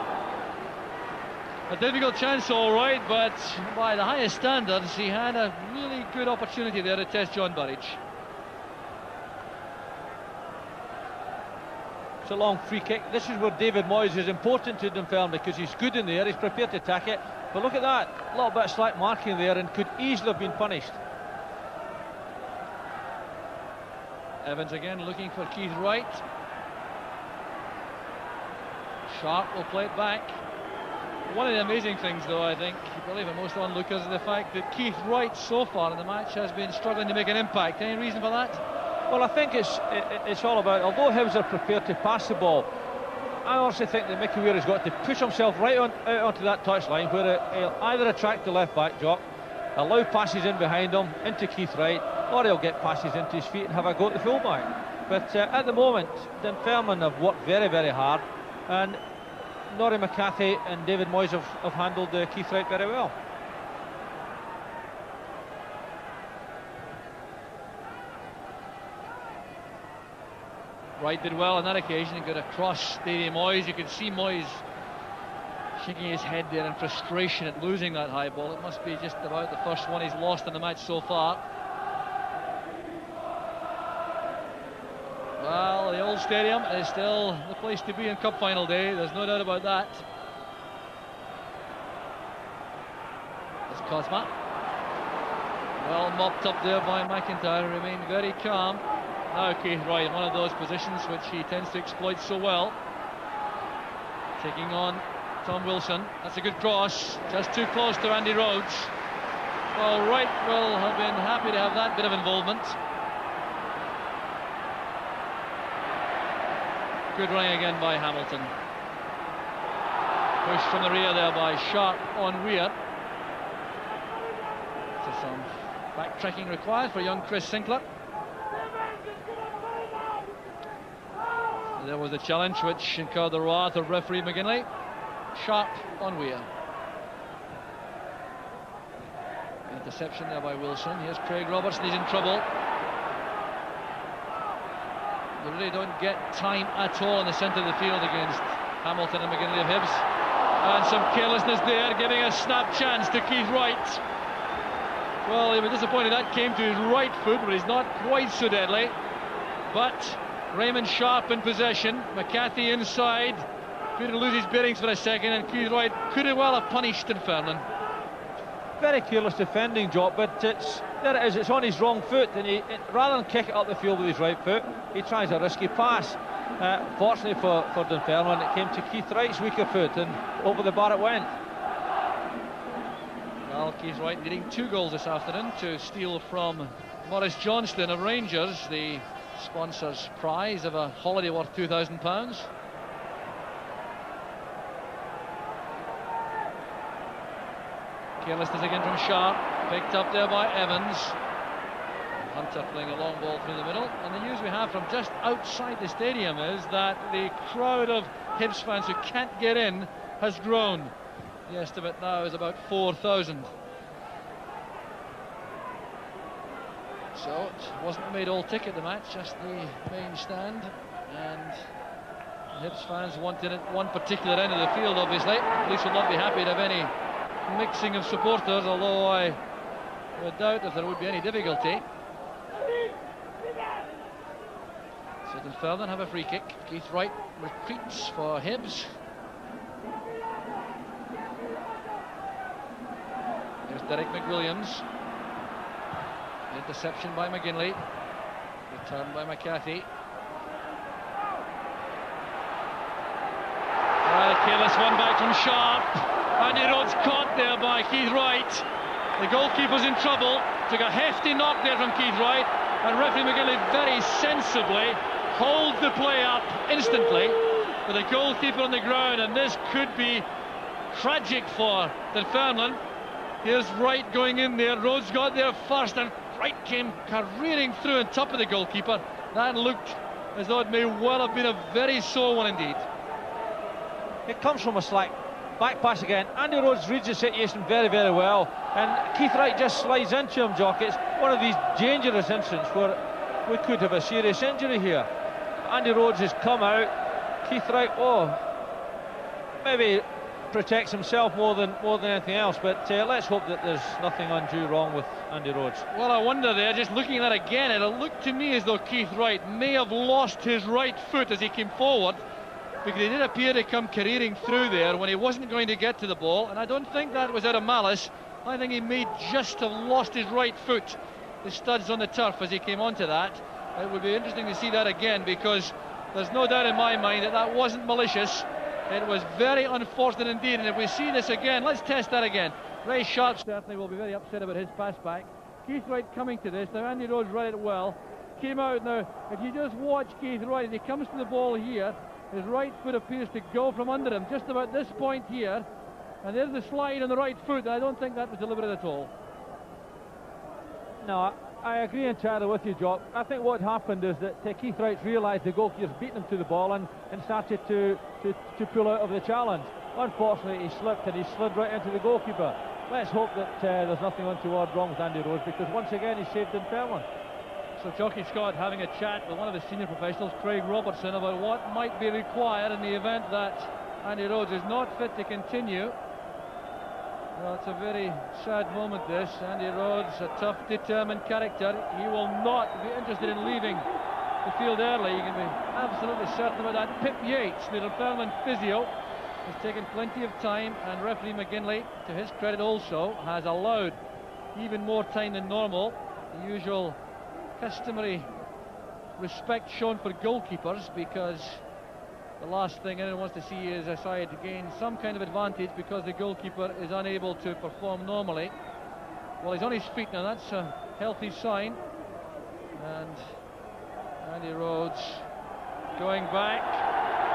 A difficult chance, all right, but by the highest standards, he had a really good opportunity there to test John Burridge. It's a long free kick. This is where David Moyes is important to Dunfermline because he's good in there, he's prepared to attack it. But look at that, a little bit of slack marking there and could easily have been punished. Evans again looking for Keith Wright. Sharp will play it back. One of the amazing things, though, I think, probably for most onlookers, is the fact that Keith Wright so far in the match has been struggling to make an impact. Any reason for that? Well, I think it's all about, although Hibs are prepared to pass the ball, I also think that Mickey Weir has got to push himself right out onto that touchline where he'll either attract the left-back, Jock, allow passes in behind him, into Keith Wright, or he'll get passes into his feet and have a go at the full-back. But at the moment, Dunfermline have worked very, very hard, and Norrie McCarthy and David Moyes have handled Keith Wright very well. Wright did well on that occasion and got across Davy Moyes. You could see Moyes shaking his head there in frustration at losing that high ball. It must be just about the first one he's lost in the match so far. Well, the old stadium is still the place to be in Cup Final day, there's no doubt about that. It's Cosma. Well mopped up there by McIntyre, remained very calm. Now Keith Wright in one of those positions which he tends to exploit so well. Taking on Tom Wilson. That's a good cross, just too close to Andy Rhodes. Well, Wright will have been happy to have that bit of involvement. Good running again by Hamilton. Pushed from the rear there by Sharp on Weir. So some backtracking required for young Chris Sinclair. There was a challenge which incurred the wrath of referee McGinley. Sharp on Weir. Interception there by Wilson. Here's Craig Robertson, he's in trouble. They really don't get time at all in the centre of the field against Hamilton and McGinley of Hibs. And some carelessness there, giving a snap chance to Keith Wright. Well, he was disappointed that came to his right foot, but he's not quite so deadly. But Raymond Sharp in possession, McCarthy inside, couldn't lose his bearings for a second, and Keith Wright could have well have punished Dunfermline. Very careless defending, Jock, but there it is, it's on his wrong foot, and rather than kick it up the field with his right foot, he tries a risky pass. Fortunately for Dunfermline, it came to Keith Wright's weaker foot, and over the bar it went. Well, Keith Wright needing 2 goals this afternoon to steal from Maurice Johnston of Rangers, the sponsor's prize of a holiday worth £2,000. Carelessness again from Sharp, picked up there by Evans. Hunter playing a long ball through the middle, and the news we have from just outside the stadium is that the crowd of Hibs fans who can't get in has grown. The estimate now is about 4,000. So it wasn't a made-all ticket, the match, just the main stand, and Hibs fans wanted at one particular end of the field, obviously. Police will not be happy to have any mixing of supporters, although I would doubt if there would be any difficulty. So Dunfermline have a free kick. Keith Wright retreats for Hibs. There's Derek McWilliams. Interception by McGinley. Return by McCarthy. A careless one back from Sharp. Andy Rhodes caught there by Keith Wright. The goalkeeper's in trouble. Took a hefty knock there from Keith Wright, and referee McGinley very sensibly holds the play up instantly with the goalkeeper on the ground, and this could be tragic for Dunfermline. Here's Wright going in there. Rhodes got there first, and Wright came careering through on top of the goalkeeper. That looked as though it may well have been a very sore one indeed. It comes from a slack back pass again. Andy Rhodes reads the situation very, very well, and Keith Wright just slides into him, Jock. It's one of these dangerous incidents where we could have a serious injury here. Andy Rhodes has come out. Keith Wright, maybe protects himself more than anything else, but let's hope that there's nothing undue wrong with Andy Rhodes. Well, I wonder there, just looking at that again, it looked to me as though Keith Wright may have lost his right foot as he came forward, because he did appear to come careering through there when he wasn't going to get to the ball, and I don't think that was out of malice. I think he may just have lost his right foot, the studs on the turf, as he came onto that. It would be interesting to see that again, because there's no doubt in my mind that that wasn't malicious. It was very unfortunate indeed, and if we see this again, let's test that again. Ray Sharp certainly will be very upset about his pass back. Keith Wright coming to this. Now Andy Rhodes read it well. Came out now. If you just watch Keith Wright as he comes to the ball here, his right foot appears to go from under him, just about this point here. And there's the slide on the right foot. I don't think that was deliberate at all. No, I agree entirely with you, Jock. I think what happened is that Keith Wright realised the goalkeeper's beaten him to the ball and started to pull out of the challenge. Unfortunately, he slipped and he slid right into the goalkeeper. Let's hope that there's nothing untoward wrong with Andy Rhodes, because once again he saved Dunfermline. So Jockey Scott having a chat with one of the senior professionals, Craig Robertson, about what might be required in the event that Andy Rhodes is not fit to continue. Well, it's a very sad moment, this. Andy Rhodes, a tough, determined character. He will not be interested in leaving the field early. You can be absolutely certain about that. Pip Yates, the Dunfermline physio, has taken plenty of time, and referee McGinley, to his credit also, has allowed even more time than normal. The usual customary respect shown for goalkeepers, because the last thing anyone wants to see is a side gain some kind of advantage because the goalkeeper is unable to perform normally. Well, he's on his feet now, that's a healthy sign. And Andy Rhodes going back.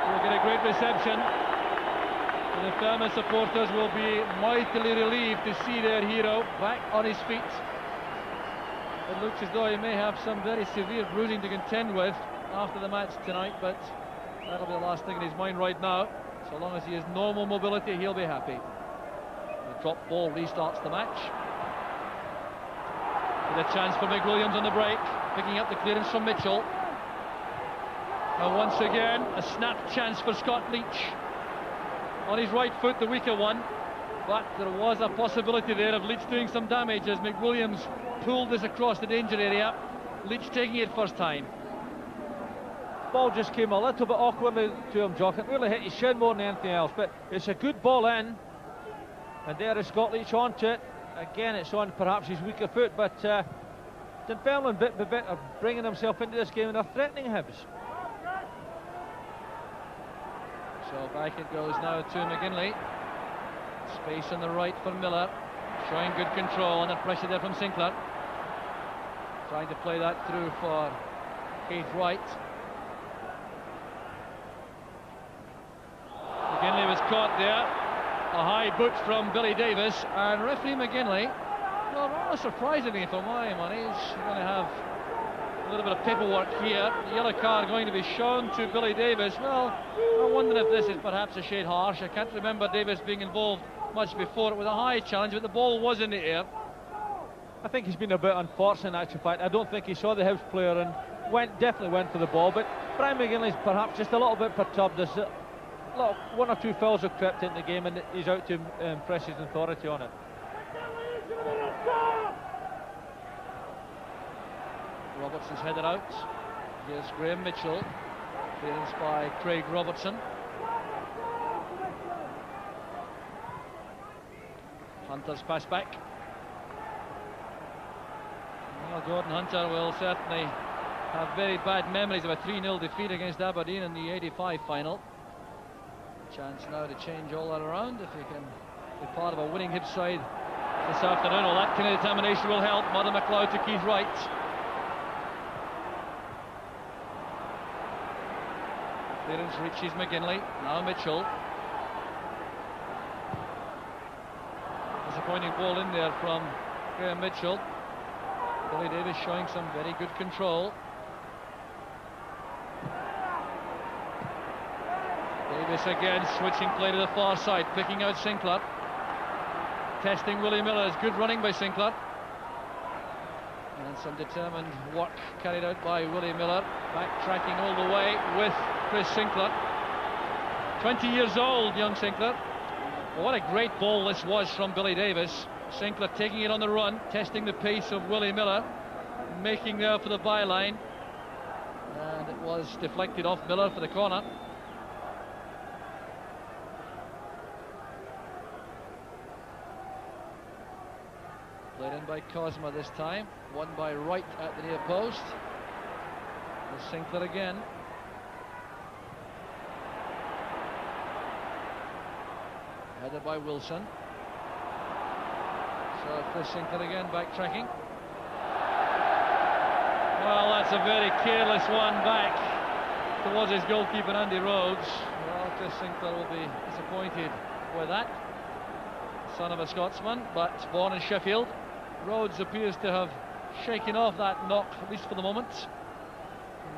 We'll get a great reception. The Dunfermline supporters will be mightily relieved to see their hero back on his feet. It looks as though he may have some very severe bruising to contend with after the match tonight, but that'll be the last thing in his mind right now. So long as he has normal mobility, he'll be happy. The drop ball restarts the match. With a chance for McWilliams on the break, picking up the clearance from Mitchell. And once again, a snap chance for Scott Leach. On his right foot, the weaker one. But there was a possibility there of Leach doing some damage as McWilliams pulled this across the danger area. Leach taking it first time. Ball just came a little bit awkwardly to him, Jock. It really hit his shin more than anything else, but it's a good ball in, and there is Scott Leach onto it. Again, it's on perhaps his weaker foot, but Dunfermline bit by bit are bringing himself into this game and are threatening Hibs. So back it goes now to McGinley. Space on the right for Miller, showing good control under pressure there from Sinclair. Trying to play that through for Keith Wright. McGinley was caught there. A high boot from Billy Davis, and referee McGinley, well, rather surprisingly for my money, is going to have a little bit of paperwork here. The yellow card going to be shown to Billy Davis. Well, I wonder if this is perhaps a shade harsh. I can't remember Davis being involved much before. It was a high challenge, but the ball was in the air. I think he's been a bit unfortunate in actual fact. I don't think he saw the Hibs player and definitely went for the ball, but Brian McGinley's perhaps just a little bit perturbed. There's one or two fouls have crept into the game, and he's out to impress his authority on it. Robertson's headed out. Here's Graham Mitchell. Clearance by Craig Robertson. Hunter's pass back. Well, Gordon Hunter will certainly have very bad memories of a 3-0 defeat against Aberdeen in the 85 final. Chance now to change all that around if he can be part of a winning Hibs side this afternoon. Well, that kind of determination will help. Mother McLeod to Keith Wright. Clearance reaches McGinley. Now Mitchell. Disappointing ball in there from Graham Mitchell. Billy Davis showing some very good control. Davis again, switching play to the far side, picking out Sinclair. Testing Willie Miller. It's good running by Sinclair. And some determined work carried out by Willie Miller, backtracking all the way with Chris Sinclair. 20 years old, young Sinclair. Well, what a great ball this was from Billy Davis. Sinclair taking it on the run, testing the pace of Willie Miller, making there for the byline. And it was deflected off Miller for the corner. Played in by Cosma this time, won by Wright at the near post. And Sinclair again. Headed by Wilson. So Chris Sinclair again backtracking. Well, that's a very careless one back towards his goalkeeper Andy Rhodes. Well, Chris Sinclair will be disappointed with that. Son of a Scotsman, but born in Sheffield. Rhodes appears to have shaken off that knock, at least for the moment.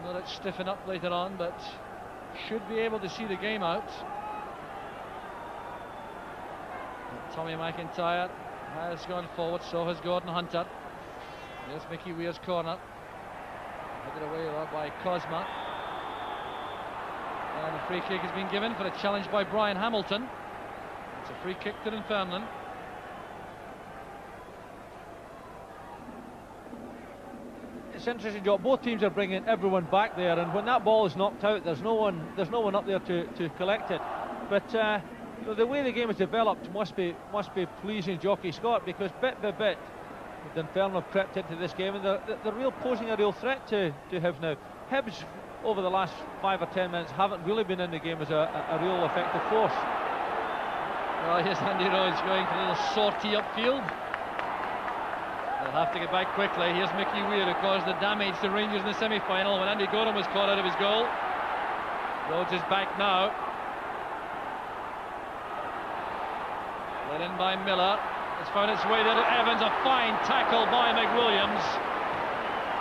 Let it stiffen up later on, but should be able to see the game out. And Tommy McIntyre has gone forward, so has Gordon Hunter. There's Mickey Weir's corner. Headed away by Cosma. And a free kick has been given for a challenge by Brian Hamilton. It's a free kick to Dunfermline. It's interesting, Joe. Both teams are bringing everyone back there, and when that ball is knocked out, there's no one up there to collect it. But you know, the way the game has developed must be pleasing Jockey Scott, because bit by bit Dunfermline have crept into this game, and they're posing a real threat to Hibs now. Hibs over the last 5 or 10 minutes haven't really been in the game as a real effective force. Well, here's Andy Rhodes going for a little sortie upfield. They'll have to get back quickly. Here's Mickey Weir, who caused the damage to Rangers in the semi-final when Andy Gorham was caught out of his goal. Rhodes is back now. Led in by Miller. It's found its way there to Evans. A fine tackle by McWilliams.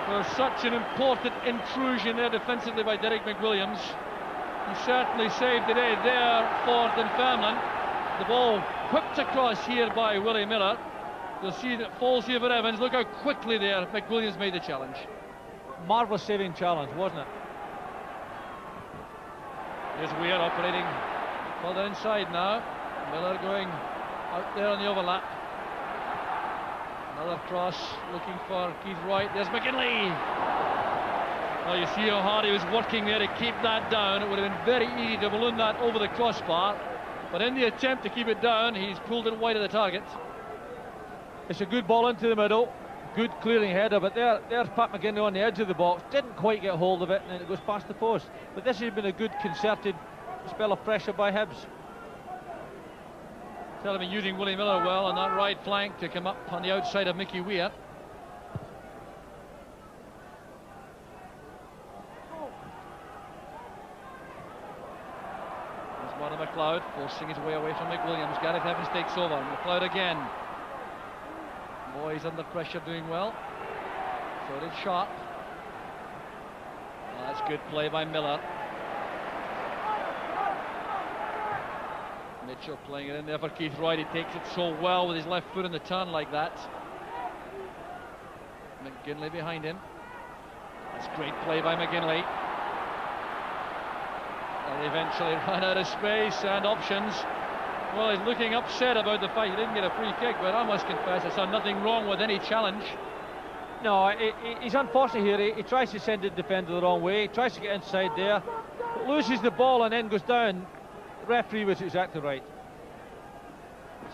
There's such an important intrusion there defensively by Derek McWilliams. He certainly saved the day there for Dunfermline. The ball whipped across here by Willie Miller. You'll see that it falls here for Evans. Look how quickly there McWilliams made the challenge. Marvellous saving challenge, wasn't it? Here's Weir operating further inside now. Miller going out there on the overlap. Another cross looking for Keith Wright. There's McGinley. Well, you see how hard he was working there to keep that down. It would have been very easy to balloon that over the crossbar, but in the attempt to keep it down, he's pulled it wide of the target. It's a good ball into the middle, good clearing header, but there's Pat McGinley on the edge of the box, didn't quite get hold of it, and then it goes past the post. But this has been a good concerted spell of pressure by Hibs. They've been using Willie Miller well on that right flank to come up on the outside of Mickey Weir. There's Martin McLeod forcing his way away from McWilliams. Gareth Evans takes over. McLeod again. Boys under pressure doing well. So did Sharp. Oh, that's good play by Miller. Mitchell playing it in there for Keith Wright. He takes it so well with his left foot in the turn like that. McGinley behind him. That's great play by McGinley. And eventually ran out of space and options. Well, he's looking upset about the fact he didn't get a free kick, but I must confess I saw nothing wrong with any challenge. No, he's unfortunate here. He tries to send the defender the wrong way. He tries to get inside there, loses the ball and then goes down. The referee was exactly right.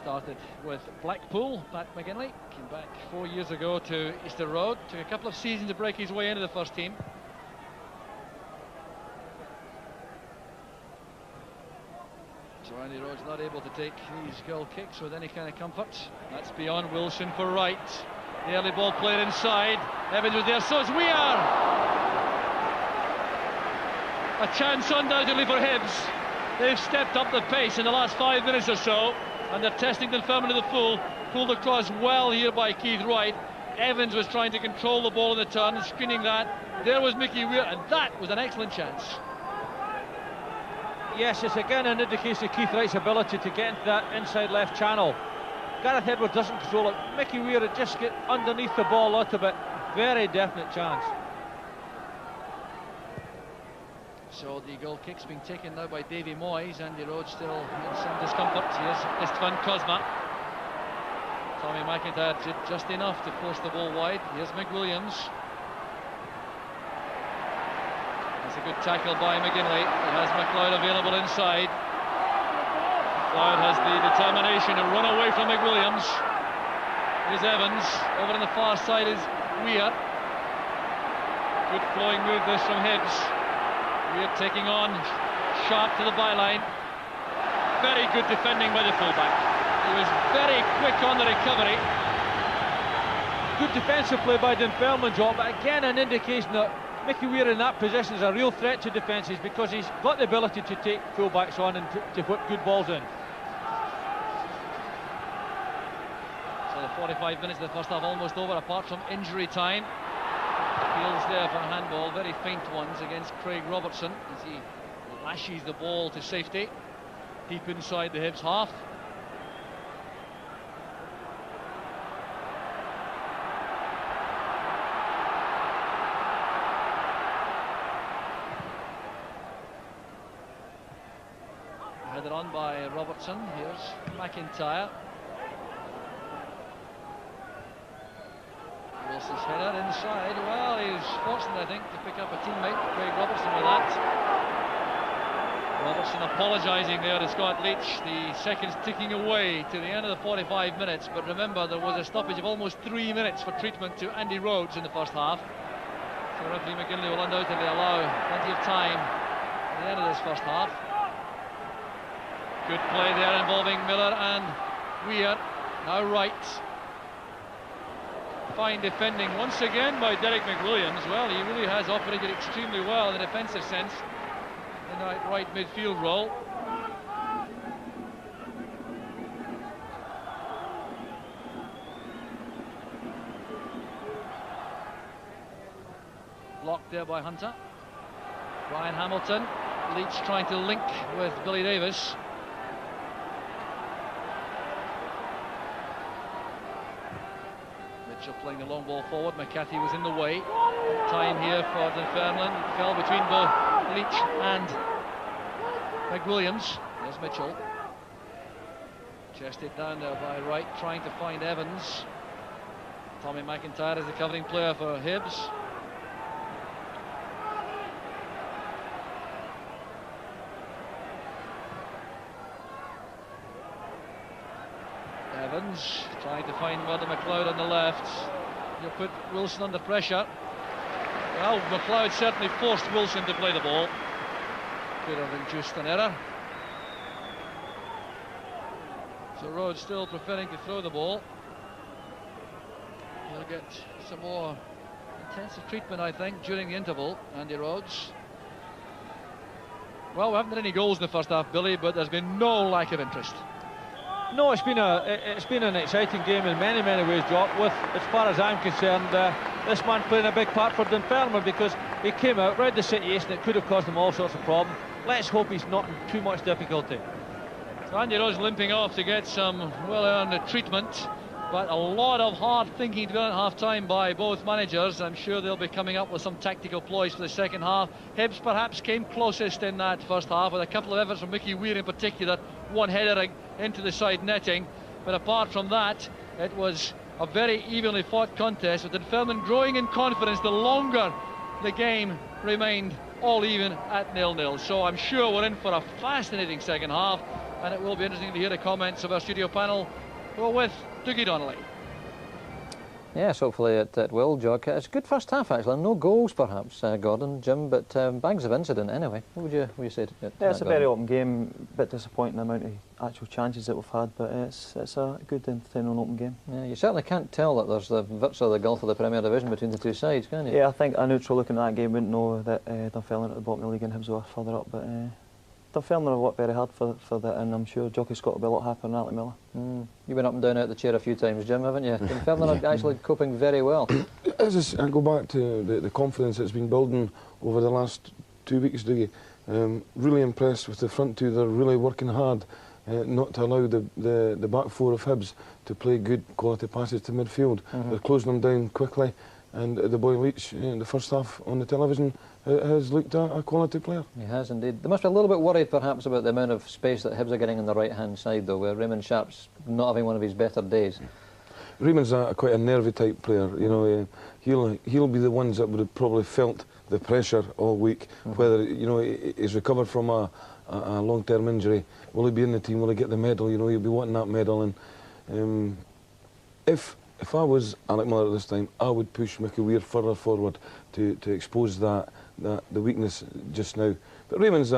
Started with Blackpool. Pat McGinley came back 4 years ago to Easter Road. Took a couple of seasons to break his way into the first team. So Andy Rhodes not able to take these goal kicks with any kind of comfort. That's beyond Wilson for Wright. The early ball played inside. Evans was there, so is Weir. A chance undoubtedly for Hibs. They've stepped up the pace in the last 5 minutes or so, and they're testing Dunfermline to the full. Pulled across well here by Keith Wright. Evans was trying to control the ball in the turn, screening that. There was Mickey Weir, and that was an excellent chance. Yes, it's again an indication of Keith Wright's ability to get into that inside left channel. Gareth Edwards doesn't control it. Mickey Weir would just get underneath the ball a little bit. Very definite chance. So the goal kick's being taken now by Davy Moyes. Andy Rhodes still in some discomfort. Here's Istvan Kozma. Tommy McIntyre did just enough to force the ball wide. Here's McWilliams. That's a good tackle by McGinley. He has McLeod available inside. McLeod has the determination to run away from McWilliams. Here's Evans. Over on the far side is Weir. Good flowing move this from Hibbs. Weir taking on Sharp to the byline. Very good defending by the fullback. He was very quick on the recovery. Good defensive play by Dunfermline, John, but again an indication that Mickey Weir in that position is a real threat to defences because he's got the ability to take fullbacks on and to whip good balls in. So the 45 minutes of the first half almost over, apart from injury time. Appeals there for a handball, very faint ones against Craig Robertson as he lashes the ball to safety deep inside the Hibs half. Headed on by Robertson. Here's McIntyre. Wilson's header inside. Well, he's fortunate, I think, to pick up a teammate, Craig Robertson, with that. Robertson apologising there to Scott Leach. The seconds ticking away to the end of the 45 minutes. But remember, there was a stoppage of almost 3 minutes for treatment to Andy Rhodes in the first half. So referee McGinley will undoubtedly allow plenty of time at the end of this first half. Good play there involving Miller and Weir. Now Wright. Fine defending once again by Derek McWilliams. Well, he really has operated extremely well in the defensive sense in that right midfield role. Blocked there by Hunter. Ryan Hamilton. Leach trying to link with Billy Davis. Mitchell playing the long ball forward. McCarthy was in the way. Time here for Dunfermline. It fell between both Leach and McWilliams. There's Mitchell. Chested down there by Wright, trying to find Evans. Tommy McIntyre is the covering player for Hibs. Evans trying to find Murdo McLeod on the left. He'll put Wilson under pressure. Well, McLeod certainly forced Wilson to play the ball. Could have induced an error. So Rhodes still preferring to throw the ball. He'll get some more intensive treatment, I think, during the interval, Andy Rhodes. Well, we haven't had any goals in the first half, Billy, but there's been no lack of interest. No, it's been an exciting game in many ways, Jock. With, as far as I'm concerned, this man playing a big part for Dunfermline because he came out, read the situation. It could have caused him all sorts of problems. Let's hope he's not in too much difficulty. So Andy Rhodes limping off to get some well-earned treatment, but a lot of hard thinking to be done at half-time by both managers. I'm sure they'll be coming up with some tactical ploys for the second half. Hibs perhaps came closest in that first half with a couple of efforts from Mickey Weir in particular, one headering into the side netting, but apart from that it was a very evenly fought contest with Dunfermline growing in confidence the longer the game remained all even at 0-0. So I'm sure we're in for a fascinating second half, and it will be interesting to hear the comments of our studio panel. Well, with Dougie Donnelly. Yes, hopefully it will, Jock. It's a good first half, actually. No goals, perhaps, Gordon, Jim, but bags of incident anyway. What would you say to it? Yeah, it's a very open game. A bit disappointing the amount of actual chances that we've had, but it's a good, entertaining, open game. Yeah, you certainly can't tell that there's virtually the gulf of the Premier Division between the two sides, can you? Yeah, I think a neutral looking at that game wouldn't know that Dunfermline at the bottom of the league and Hibs were further up, but Dunfermline have worked very hard for that, and I'm sure Jockey Scott will be a lot happier than Alex Miller. You've been up and down out the chair a few times, Jim, haven't you? Dunfermline are actually coping very well. I go back to the confidence that's been building over the last 2 weeks, Dougie. Really impressed with the front two. They're really working hard not to allow the back four of Hibs to play good quality passes to midfield. They're closing them down quickly, and the boy Leach in the first half on the television has looked at a quality player. He has indeed. They must be a little bit worried perhaps about the amount of space that Hibs are getting on the right hand side though, where Raymond Sharp's not having one of his better days. Raymond's quite a nervy type player, you know. He'll be the ones that would have probably felt the pressure all week, whether, you know, he's recovered from a long-term injury. Will he be in the team? Will he get the medal? You know, he'll be wanting that medal. And if I was Alec Miller at this time, I would push Mickey Weir further forward to expose the weakness just now. But Raymond's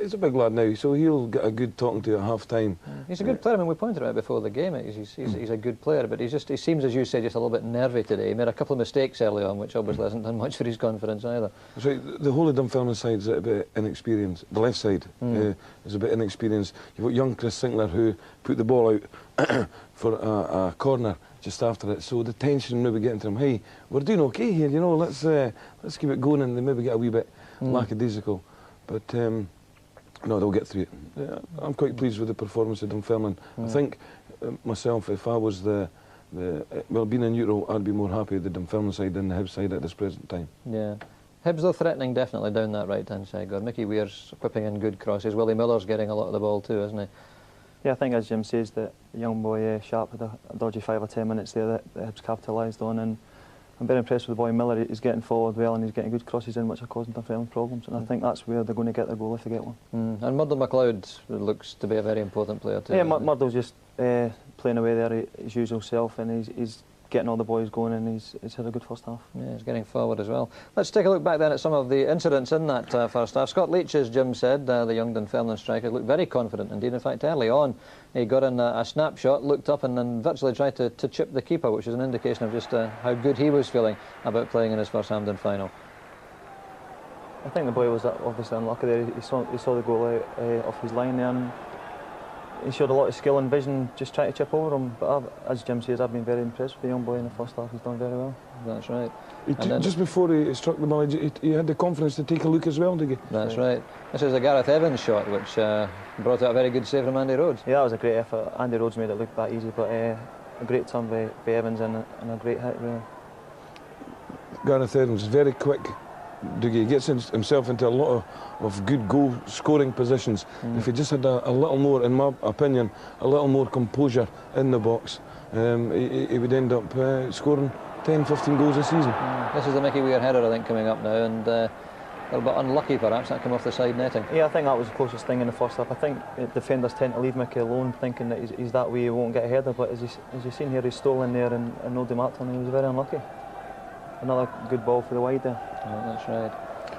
he's a big lad now, so he'll get a good talking to at half-time. He's a good player. I mean, we pointed out before the game, he's a good player, but he seems, as you say, just a little bit nervy today. He made a couple of mistakes early on, which obviously hasn't done much for his confidence either. That's right. The whole of Dunfermline side is a bit inexperienced. The left side is a bit inexperienced. You've got young Chris Sinclair who put the ball out for a corner just after it, so the tension maybe getting to him. Hey, we're doing okay here, you know. Let's keep it going, and they maybe get a wee bit lackadaisical. But no, they'll get through it. I'm quite pleased with the performance of Dunfermline. I think myself, if I was well, being a neutral, I'd be more happy with the Dunfermline side than the Hibs side at this present time. Yeah. Hibs, though, threatening definitely down that right-hand side. Mickey Weir's whipping in good crosses. Willie Miller's getting a lot of the ball too, isn't he? Yeah, I think, as Jim says, that young boy Sharp had a dodgy 5 or 10 minutes there that Hibs capitalised on, and I'm very impressed with the boy Miller. He's getting forward well and he's getting good crosses in, which are causing Dunfermline problems, and I think that's where they're going to get their goal if they get one. And Murdo MacLeod looks to be a very important player too. Yeah, Murdo's just playing away there, his usual self, and he's getting all the boys going, and he's had a good first half. Yeah, he's getting forward as well. Let's take a look back then at some of the incidents in that first half. Scott Leach, as Jim said, the young Dunfermline striker, looked very confident indeed. In fact, early on, he got in a snapshot, looked up and then virtually tried to chip the keeper, which is an indication of just how good he was feeling about playing in his first Hampden final. I think the boy was obviously unlucky there. He saw the goal out off his line there, and he showed a lot of skill and vision just trying to chip over him. But as Jim says, I've been very impressed with the young boy in the first half. He's done very well. That's right. Just before he struck the ball, he had the confidence to take a look as well, did he? That's right. This is a Gareth Evans shot, which brought out a very good save from Andy Rhodes. Yeah, that was a great effort. Andy Rhodes made it look that easy, but a great turn by Evans and a great hit, really. Gareth Evans is very quick. He gets himself into a lot of good goal scoring positions. If he just had a little more, in my opinion, a little more composure in the box, he would end up scoring 10, 15 goals a season. This is the Mickey Weir header, I think, coming up now, and a little bit unlucky perhaps that came off the side netting. Yeah, I think that was the closest thing in the first half. I think defenders tend to leave Mickey alone, thinking that he's that way, he won't get a header, but as you've seen here, he's stolen there and no demarked on, and he was very unlucky. Another good ball for the wide there. Yeah, that's right.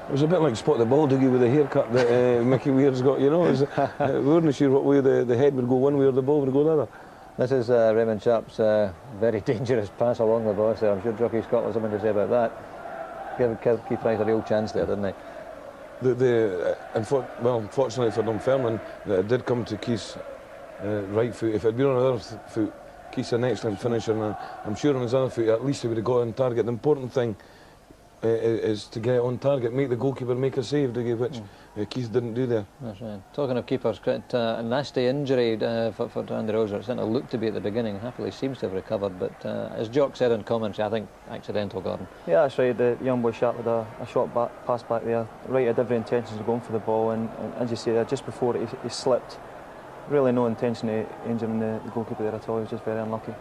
It was a bit like Spot the Ball, Dougie, with the haircut that Mickey Weir's got, you know. We weren't sure what way the head would go one way or the ball would go the other. This is Raymond Sharp's very dangerous pass along the box there. I'm sure Jockey Scott has something to say about that. Gave Keith Price a real chance there, didn't he? Fortunately for Dunfermline, it did come to Keith's right foot. If it had been on the other foot, Keith's an excellent finisher, and I'm sure on his other foot at least he would have got on target. The important thing is to get on target, make the goalkeeper make a save, which Keith didn't do there. That's right. Talking of keepers, a nasty injury for Andy Rhodes. It certainly looked to be at the beginning. Happily seems to have recovered, but as Jock said in commentary, I think accidental, Gordon. Yeah, that's right. The young boy Sharp had a short pass back there. Right, had every intention of going for the ball, and as you say, just before it, he slipped. Really no intention of injuring the goalkeeper there at all. He was just very unlucky.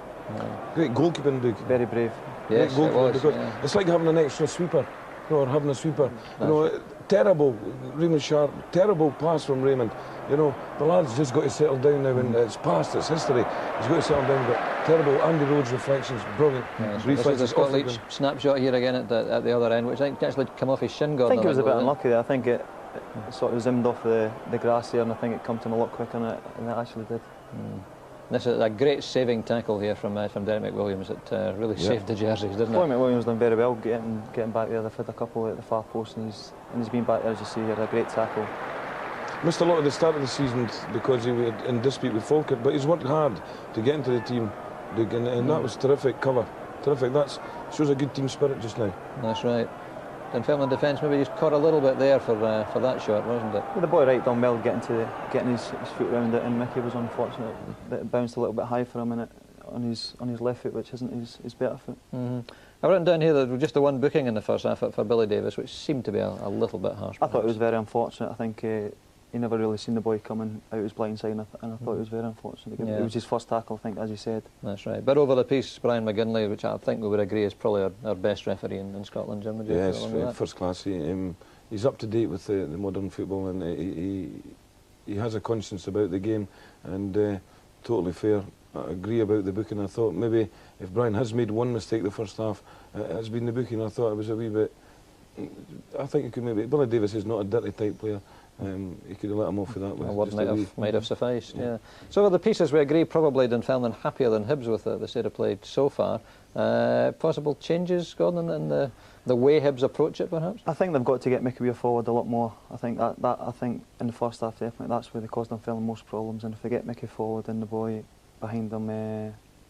Great goalkeeping, Duke. Very brave. Yes, it was, because it's like having an extra sweeper, or having a sweeper. You know, terrible, Raymond Sharp, terrible pass from Raymond. You know, the lad's just got to settle down now, and it's past, it's history. He's got to settle down, but terrible. Andy Rhodes' reflections, brilliant. Yes, this is the Scott Leach snapshot here again at the other end, which I think actually come off his shin, Gordon. I think it was a bit unlucky there. I think it sort of zoomed off the grass there, and I think it come to him a lot quicker than it actually did. This is a great saving tackle here from Derek McWilliams that really saved the jerseys, didn't it? Derek McWilliams done very well getting back there. They've had a couple at the far post, and he's been back there, as you see here, a great tackle. Missed a lot at the start of the season because he was in dispute with Falkirk, but he's worked hard to get into the team, and that was terrific cover. Terrific. That shows a good team spirit just now. That's right. Dunfermline defence maybe just caught a little bit there for that shot, wasn't it? Well, the boy right done well getting his foot round it, and Mickey was unfortunate that it bounced a little bit high for him and on his left foot, which isn't his better foot. I've written down here that there was just the one booking in the first half for Billy Davis, which seemed to be a little bit harsh. I thought it was very unfortunate. I think he never really seen the boy coming out his blind side, and I thought it was very unfortunate. Yeah. It was his first tackle, I think, as you said. That's right. But over the piece, Brian McGinley, which I think we would agree is probably our best referee in Scotland, Jim, would you? Yes, first class. He's up to date with the modern football, and he has a conscience about the game, and totally fair. I agree about the booking. I thought maybe if Brian has made one mistake the first half, it has been the booking. I thought it was a wee bit. I think he could maybe. Billy Davis is not a dirty type player. He could have let him off with that. A word might have sufficed. Yeah. So the pieces we agree probably Dunfermline happier than Hibs with the state of play so far. Possible changes, Gordon, in the way Hibs approach it, perhaps. I think they've got to get Mickey Weir forward a lot more. I think I think in the first half definitely that's where they caused Dunfermline most problems. And if they get Mickey forward and the boy behind them,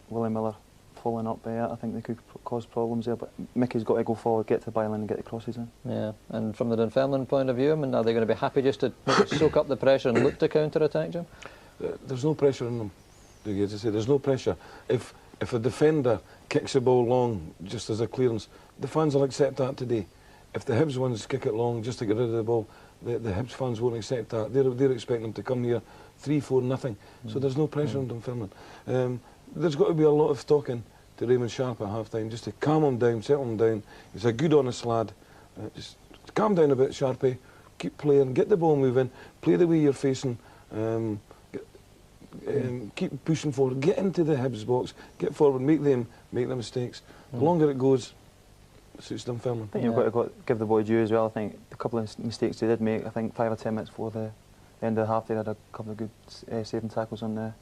Willie Miller following up there, I think they could cause problems there. But Mickey's got to go forward, get to the byline and get the crosses in. Yeah, and from the Dunfermline point of view, I mean, are they going to be happy just to soak up the pressure and look to counter-attack, Jim? There's no pressure on them, as I say, there's no pressure. If a defender kicks the ball long just as a clearance, the fans will accept that today. If the Hibs ones kick it long just to get rid of the ball, the Hibs fans won't accept that. They're expecting them to come here 3-4-0. So there's no pressure on Dunfermline. There's got to be a lot of talking to Raymond Sharp at half-time, just to calm him down, settle him down. He's a good, honest lad. Just calm down a bit, Sharpie. Keep playing, get the ball moving, play the way you're facing. Keep pushing forward, get into the Hibs box, get forward, make the mistakes. The longer it goes, it suits Dunfermline. I think you've got to give the boy due as well. I think a couple of mistakes he did make, I think 5 or 10 minutes before the end of the half, they had a couple of good saving tackles on the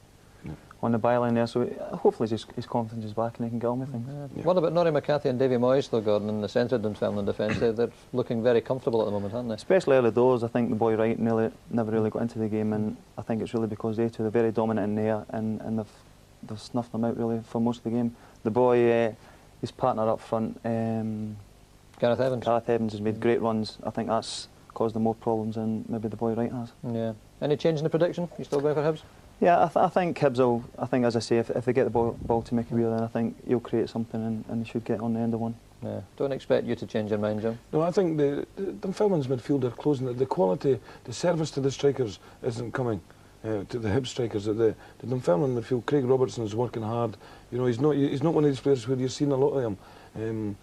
byline there, so hopefully his confidence is back and he can get on with things. Yeah. What about Norrie McCarthy and Davy Moyes, though, Gordon, in the centre of Dunfermline defence? They're looking very comfortable at the moment, aren't they? Especially early doors. I think the boy Wright never really got into the game, and I think it's really because they two are very dominant in there, and they've snuffed them out really for most of the game. The boy, his partner up front, Gareth Evans. Gareth Evans has made great runs. I think that's caused them more problems than maybe the boy Wright has. Yeah. Any change in the prediction? You still going for Hibs? Yeah, I think Hibs will. I think, as I say, if they get the ball to Mickey Weir, then I think he'll create something and they should get on the end of one. Yeah. Don't expect you to change your mind, Jim. No, I think the Dunfermline's midfield are closing it. The quality, the service to the strikers isn't coming to the Hibs strikers. The Dunfermline midfield, Craig Robertson's working hard. You know, he's not one of these players where you've seen a lot of them.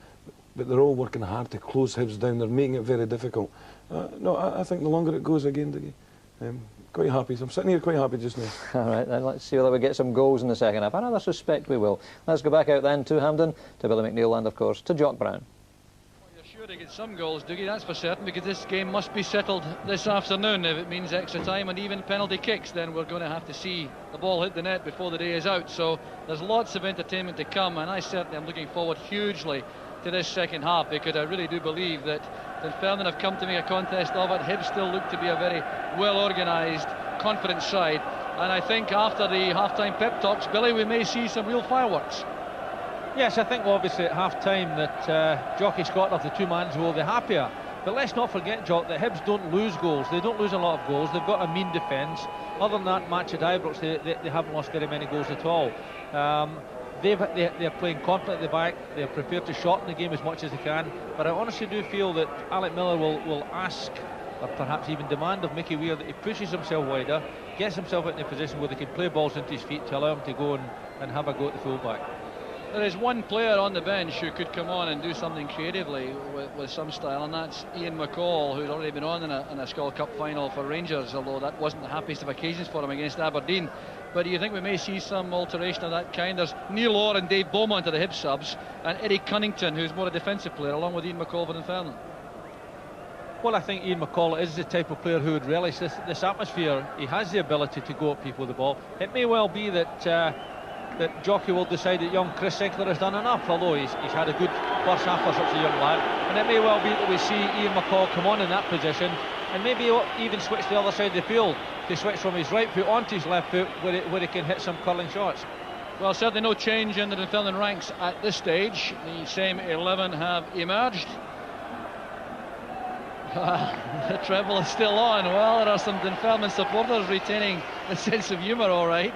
But they're all working hard to close Hibs down. They're making it very difficult. No, I think the longer it goes, again, quite happy. I'm sitting here quite happy just now. All right, then let's see whether we get some goals in the second half. I rather suspect we will. Let's go back out then to Hampden, to Billy McNeill and, of course, to Jock Brown. Well, you're sure to get some goals, Dougie, that's for certain, because this game must be settled this afternoon. If it means extra time and even penalty kicks, then we're going to have to see the ball hit the net before the day is out. So there's lots of entertainment to come, and I certainly am looking forward hugely to this second half, because I really do believe that Dunfermline have come to make a contest of it. Hibs still look to be a very well organised, confident side, and I think after the half-time pep talks, Billy, we may see some real fireworks. Yes, I think obviously at half-time that Jockey Scotland, the two mans, will be happier. But let's not forget, Jock, that Hibs don't lose goals. They don't lose a lot of goals. They've got a mean defence. Other than that match at Ibrox, they haven't lost very many goals at all. They're playing confident at the back. They're prepared to shorten the game as much as they can. But I honestly do feel that Alec Miller will ask, or perhaps even demand of Mickey Weir, that he pushes himself wider, gets himself in a position where they can play balls into his feet to allow him to go and have a go at the full-back. There is one player on the bench who could come on and do something creatively with some style, and that's Ian McCall, who's already been on in a Skull Cup final for Rangers, although that wasn't the happiest of occasions for him against Aberdeen. But do you think we may see some alteration of that kind? There's Neil Orr and Dave Beaumont are the Hibs subs, and Eddie Cunnington, who's more a defensive player, along with Ian McCall for Dunfermline. Well, I think Ian McCall is the type of player who would relish this atmosphere. He has the ability to go at people with the ball. It may well be that that Jockey will decide that young Chris Sinclair has done enough, although he's had a good first half for such a young lad. And it may well be that we see Ian McCall come on in that position, and maybe even switch to the other side of the field, to switch from his right foot onto his left foot, where he can hit some curling shots. Well, certainly no change in the Dunfermline ranks at this stage. The same 11 have emerged. The treble is still on. Well, there are some Dunfermline supporters retaining a sense of humour, all right.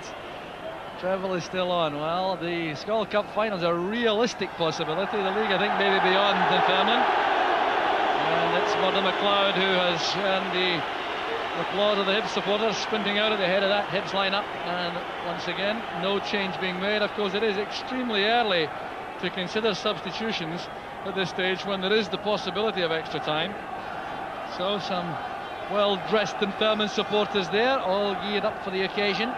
Treble is still on. Well, the Skull Cup finals are a realistic possibility. The league, I think, maybe beyond Dunfermline. And it's Murdo McLeod who has earned the applause of the Hibs supporters, sprinting out at the head of that Hibs lineup. And once again, no change being made. Of course, it is extremely early to consider substitutions at this stage when there is the possibility of extra time. So some well-dressed Dunfermline supporters there, all geared up for the occasion.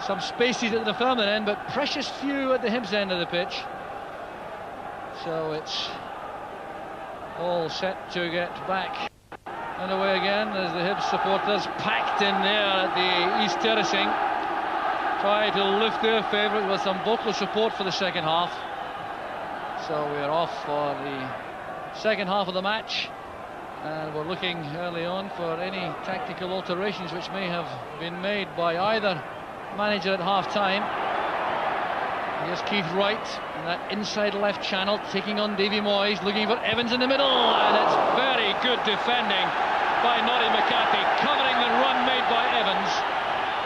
Some spaces at the Dunfermline end, but precious few at the Hibs end of the pitch. So it's all set to get back underway again as the Hibs supporters, packed in there at the East Terracing, try to lift their favourite with some vocal support for the second half. So we're off for the second half of the match, and we're looking early on for any tactical alterations which may have been made by either manager at half-time. Here's Keith Wright in that inside left channel, taking on Davy Moyes, looking for Evans in the middle, and it's very good defending by Norrie McCarthy, covering the run made by Evans.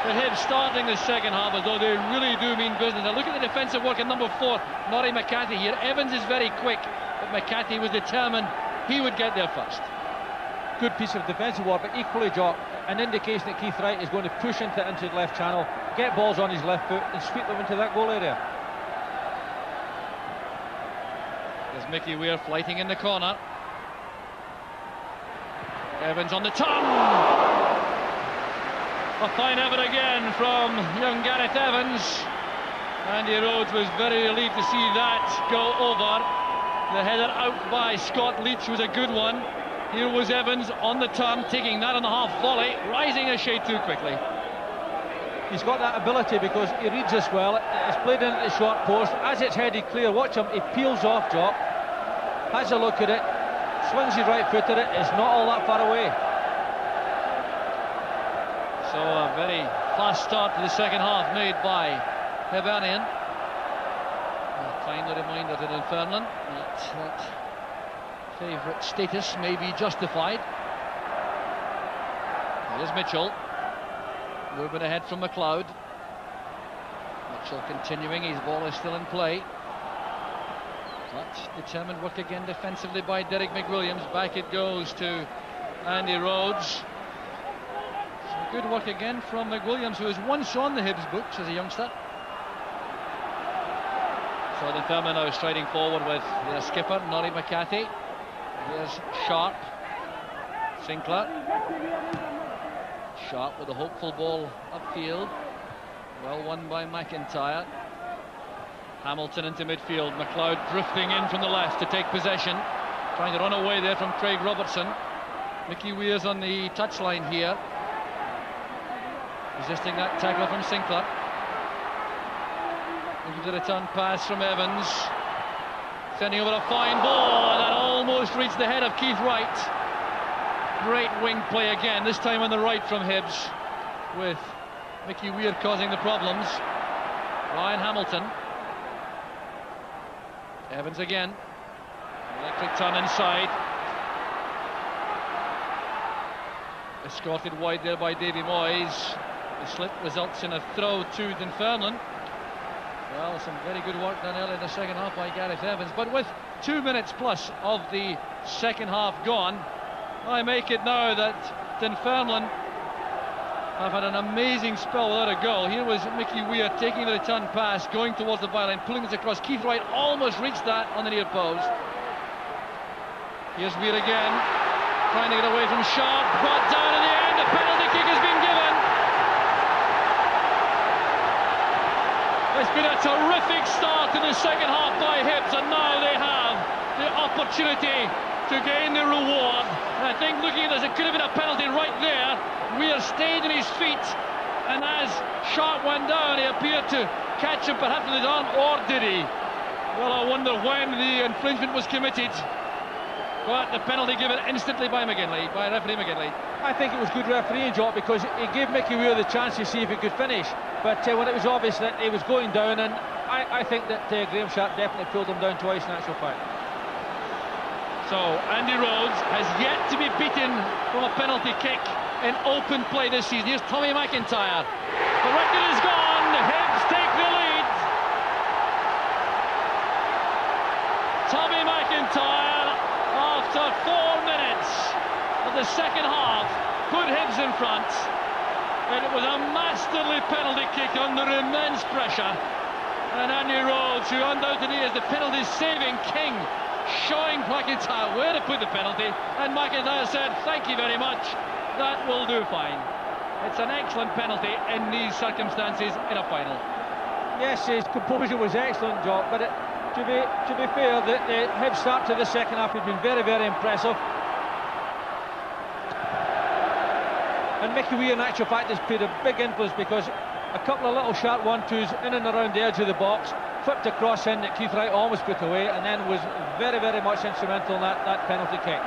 The Hibs starting the second half as though they really do mean business. Now look at the defensive work in number 4, Norrie McCarthy here. Evans is very quick, but McCarthy was determined he would get there first. Good piece of defensive work, but equally, Jock, an indication that Keith Wright is going to push into the left channel, get balls on his left foot and sweep them into that goal area. There's Mickey Weir flighting in the corner. Evans on the tongue. A fine effort again from young Gareth Evans. Andy Rhodes was very relieved to see that go over. The header out by Scott Leach was a good one. Here was Evans on the turn, taking that on the half volley, rising a shade too quickly. He's got that ability because he reads us well. It's played into the short post. As it's headed clear, watch him, he peels off, Jock, has a look at it, swings his right foot at it, it's not all that far away. So a very fast start to the second half made by Hibernian. A timely reminder to Dunfermline that favourite status may be justified. Here's Mitchell, moving ahead from McLeod. Mitchell continuing, his ball is still in play. But determined work again defensively by Derek McWilliams. Back it goes to Andy Rhodes. So good work again from McWilliams, who was once on the Hibs books as a youngster. So Dunfermline now striding forward with their skipper, Norrie McCarthy. Here's Sharp. Sinclair. Sharp with a hopeful ball upfield. Well won by McIntyre. Hamilton into midfield. McLeod drifting in from the left to take possession. Trying to run away there from Craig Robertson. Mickey Weir's on the touchline here. Resisting that tackle from Sinclair. Looking for the return pass from Evans. Sending over a fine ball, and that almost reached the head of Keith Wright. Great wing play again, this time on the right from Hibs, with Mickey Weir causing the problems. Ryan Hamilton. Evans again. Electric turn inside. Escorted wide there by Davy Moyes. The slip results in a throw to Dunfermline. Well, some very good work done early in the second half by Gareth Evans, but with 2 minutes plus of the second half gone, I make it now that Dunfermline have had an amazing spell without a goal. Here was Mickey Weir taking the return pass, going towards the byline, pulling this across. Keith Wright almost reached that on the near post. Here's Weir again, trying to get away from Sharp, brought down in the end. A penalty kick has been given. It's been a terrific start in the second half by Hibs, and now they have the opportunity to gain the reward. And I think looking at this, it could have been a penalty right there. Weir stayed on his feet, and as Sharp went down, he appeared to catch him perhaps with his arm, or did he? Well, I wonder when the infringement was committed. But the penalty given instantly by McGinley, by referee McGinley. I think it was good refereeing, Jock, because it gave Mickey Weir the chance to see if he could finish. But when it was obvious that he was going down, and I think that Graham Sharp definitely pulled him down twice in actual fact. So Andy Rhodes has yet to be beaten from a penalty kick in open play this season. Here's Tommy McIntyre. The record is gone. The Hibs take the lead. Tommy McIntyre, after 4 minutes of the second half, put Hibs in front. And it was a masterly penalty kick under immense pressure. And Andy Rhodes, who undoubtedly is the penalty-saving king, showing McIntyre where to put the penalty. And McIntyre said, "Thank you very much, that will do fine." It's an excellent penalty in these circumstances in a final. Yes, his composure was excellent, Jock, but to be fair, the Hibs start to the second half has been very, very impressive. And Mickey Weir, in actual fact, has played a big influence, because a couple of little sharp 1-2s in and around the edge of the box, flipped a cross in that Keith Wright almost put away, and then was very, very much instrumental in that penalty kick.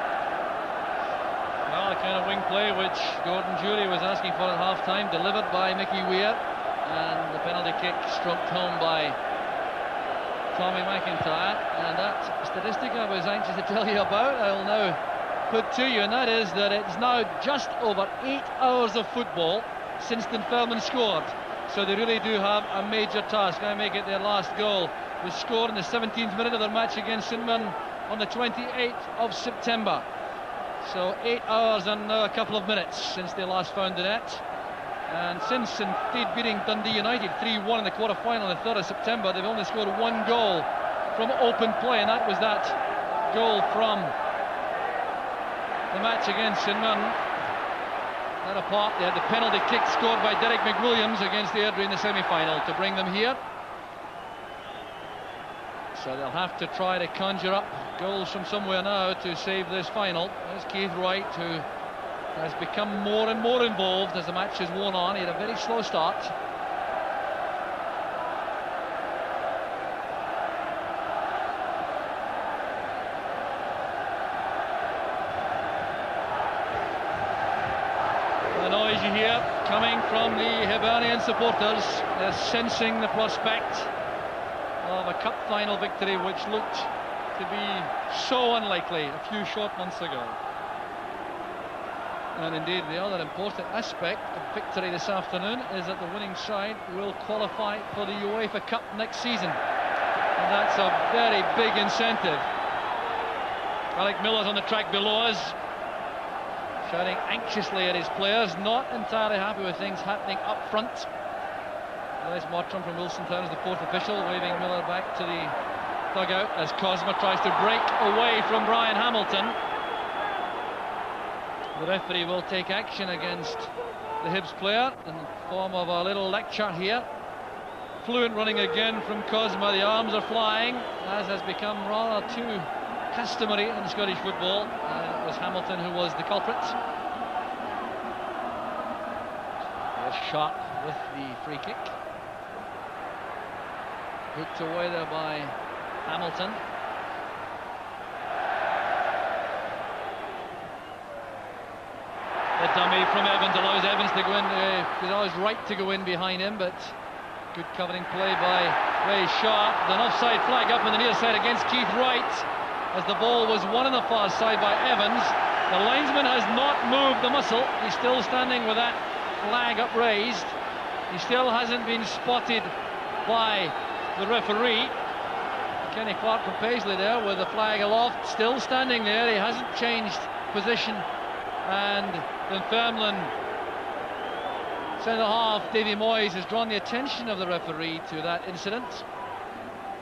Well, the kind of wing play which Gordon Jury was asking for at half-time, delivered by Mickey Weir, and the penalty kick stroked home by Tommy McIntyre. And that statistic I was anxious to tell you about, I will now put to you, and that is that it's now just over 8 hours of football since Dunfermline scored. So they really do have a major task. Now make it their last goal. Was scored in the 17th minute of their match against St Mirren on the 28th of September. So 8 hours and now a couple of minutes since they last found the net. And since indeed beating Dundee United 3-1 in the quarter-final on the 3rd of September, they've only scored 1 goal from open play, and that was that goal from the match against St Mirren. That apart, they had the penalty kick scored by Derek McWilliams against the Airdrie in the semi-final to bring them here. So they'll have to try to conjure up goals from somewhere now to save this final. There's Keith Wright, who has become more and more involved as the match has worn on. He had a very slow start. The noise you hear coming from the Hibernian supporters, they're sensing the prospect of a cup final victory which looked to be so unlikely a few short months ago. And indeed, the other important aspect of victory this afternoon is that the winning side will qualify for the UEFA Cup next season, and that's a very big incentive. Alec Miller's on the track below us, shouting anxiously at his players, not entirely happy with things happening up front. Les Mottram from Wilson Town is the fourth official, waving Miller back to the dugout as Cosma tries to break away from Brian Hamilton. The referee will take action against the Hibs player in the form of a little lecture here. Fluent running again from Cosma, the arms are flying, as has become rather too customary in Scottish football. It was Hamilton who was the culprit. There's Sharp with the free kick. Hooked away there by Hamilton. The dummy from Evans allows Evans to go in. He's always right to go in behind him, but good covering play by Ray Sharp. An offside flag up on the near side against Keith Wright, as the ball was won on the far side by Evans. The linesman has not moved the muscle. He's still standing with that flag upraised. He still hasn't been spotted by the referee. Kenny Clark from Paisley there with the flag aloft, still standing there. He hasn't changed position. And Dunfermline centre-half Davy Moyes has drawn the attention of the referee to that incident,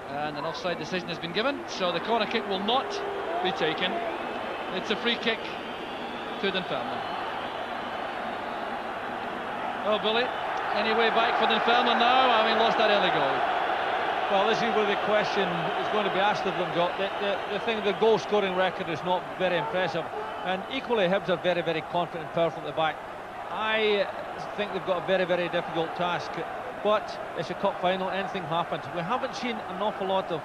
and an offside decision has been given, so the corner kick will not be taken. It's a free kick to Dunfermline. Oh, Billy, any way back for Dunfermline now, having lost that early goal? Well, this is where the question is going to be asked of them, Doc. The thing, the goal-scoring record is not very impressive, and equally Hibs are very, very confident and powerful at the back. I think they've got a very, very difficult task, but it's a cup final, anything happens. We haven't seen an awful lot of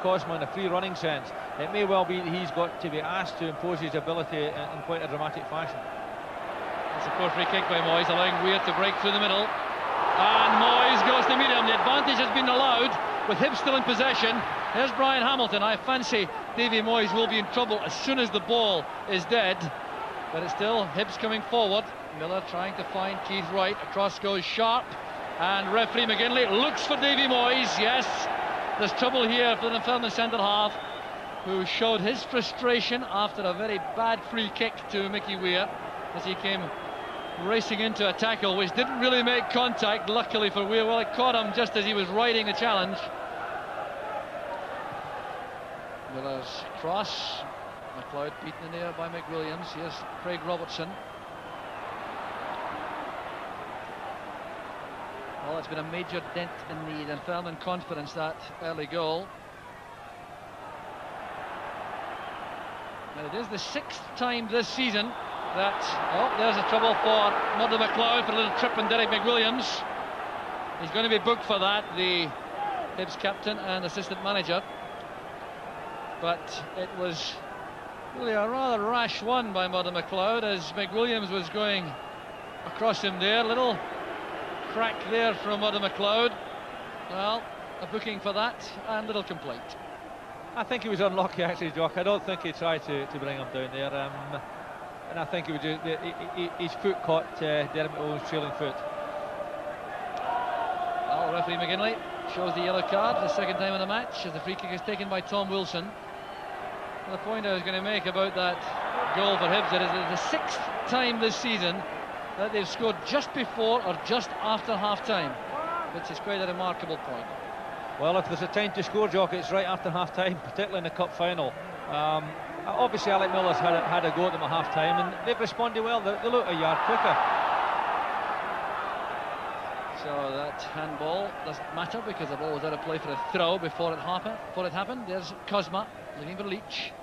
Cosma in a free running sense. It may well be that he's got to be asked to impose his ability in quite a dramatic fashion. It's a poor free kick by Moyes, allowing Weir to break through the middle. And Moyes goes to meet him. The advantage has been allowed with Hibs still in possession. Here's Brian Hamilton. I fancy Davy Moyes will be in trouble as soon as the ball is dead. But it's still Hibs coming forward. Miller trying to find Keith Wright. Across goes Sharp. And referee McGinley looks for Davy Moyes. Yes, there's trouble here for the Dunfermline centre half, who showed his frustration after a very bad free kick to Mickey Weir as he came racing into a tackle which didn't really make contact, luckily for Weir. Well, it caught him just as he was riding the challenge. Miller's cross, McLeod beaten in the air by McWilliams. Here's Craig Robertson. Well, it's been a major dent in the Dunfermline confidence, that early goal. And it is the 6th time this season that, oh, there's a trouble for Murdo McLeod for a little trip on Derek McWilliams. He's going to be booked for that, the Hibs captain and assistant manager. But it was really a rather rash one by Murdo McLeod as McWilliams was going across him there. Little crack there from Murdo McLeod. Well, a booking for that and little complaint. I think he was unlucky actually, Jock. I don't think he tried to bring him down there, and I think he was just, his foot caught Derek McWilliams' trailing foot. Well, referee McGinley shows the yellow card for the second time in the match as the free kick is taken by Tom Wilson. And the point I was going to make about that goal for Hibs is the 6th time this season that they've scored just before or just after half-time, which is quite a remarkable point. Well, if there's a time to score, Jock, it's right after half-time, particularly in the cup final. Obviously, Alec Miller's had a go at them at half-time, and they've responded well. They look a yard quicker. So that handball doesn't matter because the ball was out of play for a throw before it happened. There's Cosma looking for Leach.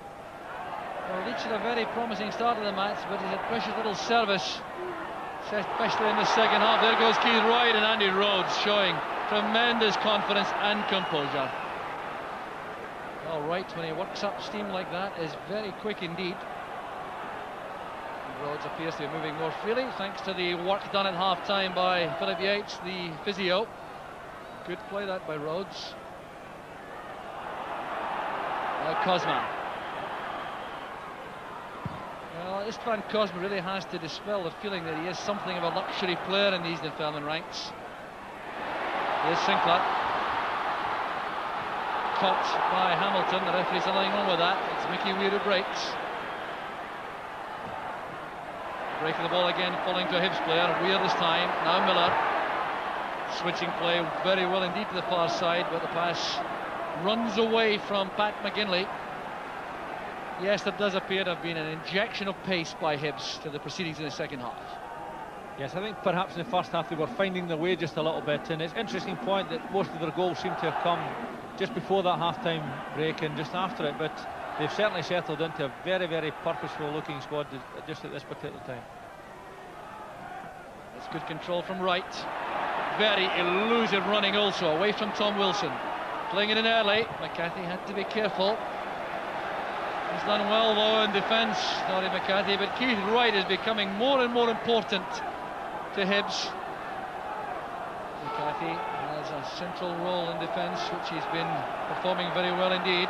Well, Leach had a very promising start of the match, but he's had precious little service, especially in the second half. There goes Keith Wright, and Andy Rhodes showing tremendous confidence and composure. All right, when he works up steam like that, is very quick indeed. Rhodes appears to be moving more freely thanks to the work done at half-time by Philip Yates, the physio. Good play that by Rhodes. Cosma. Well, Istvan Cosma really has to dispel the feeling that he is something of a luxury player in these Dunfermline ranks. Here's Sinclair. Caught by Hamilton. The referee's allowing on with that. It's Mickey Weir who breaks. Breaking the ball again, falling to a Hibs player. Weir this time. Now Miller. Switching play very well indeed to the far side, but the pass runs away from Pat McGinley. Yes, there does appear to have been an injection of pace by Hibs to the proceedings in the second half. Yes, I think perhaps in the first half they were finding their way just a little bit, and it's an interesting point that most of their goals seem to have come just before that half-time break and just after it, but they've certainly settled into a very, very purposeful looking squad just at this particular time. It's good control from Wright. Very elusive running also, away from Tom Wilson. Playing it in early, McCarthy had to be careful. He's done well though in defence, Norrie McCarthy, but Keith Wright is becoming more and more important to Hibs. McCarthy has a central role in defence, which he's been performing very well indeed.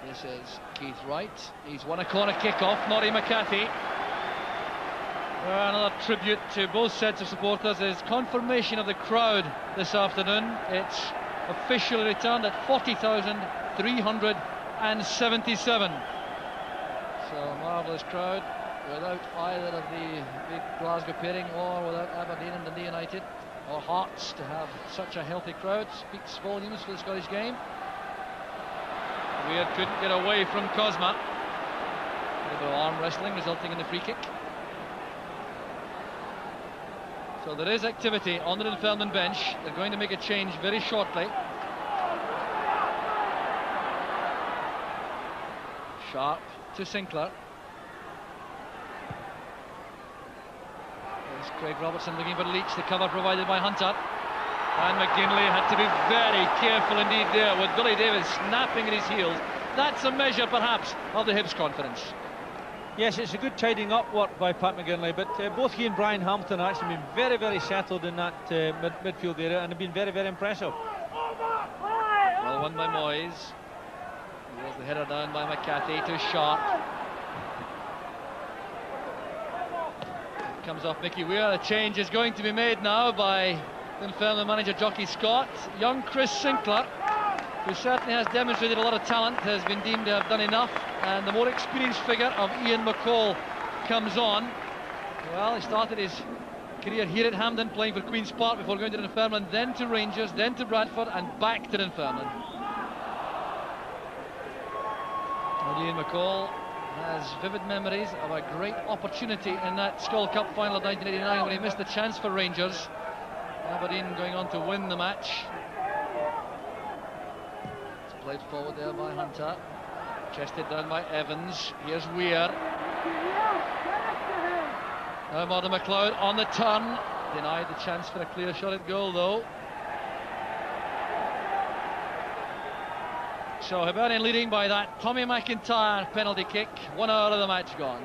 This is Keith Wright. He's won a corner kick-off, Norrie McCarthy. Another tribute to both sets of supporters is confirmation of the crowd this afternoon. It's officially returned at 40,377. So a marvellous crowd without either of the big Glasgow pairing or without Aberdeen and Dundee United or Hearts. To have such a healthy crowd speaks volumes for the Scottish game. Weir couldn't get away from Cosma. A little bit of arm wrestling resulting in the free kick. So there is activity on the Dunfermline bench. They're going to make a change very shortly. Sharp to Sinclair. There's Craig Robertson looking for Leach. The cover provided by Hunter. And McGinley had to be very careful indeed there with Billy Davies snapping at his heels. That's a measure perhaps of the Hibs' confidence. Yes, it's a good tidying up work by Pat McGinley, but both he and Brian Hamilton have actually been very, very settled in that midfield area and have been very, very impressive. Well won by Moyes. There's the header down by McCarthy to Sharp. It comes off Mickey Weir. A change is going to be made now by Dunfermline manager Jockey Scott. Young Chris Sinclair, who certainly has demonstrated a lot of talent, has been deemed to have done enough, and the more experienced figure of Ian McCall comes on. Well, he started his career here at Hampden playing for Queen's Park before going to Dunfermline, then to Rangers, then to Bradford and back to Dunfermline. And Ian McCall has vivid memories of a great opportunity in that Skull Cup final of 1989 when he missed the chance for Rangers. Aberdeen going on to win the match. It's played forward there by Hunter, chested down by Evans. Here's Weir. Now Martin McLeod on the turn, denied the chance for a clear shot at goal though. So Hibernian leading by that Tommy McIntyre penalty kick. 1 hour of the match gone.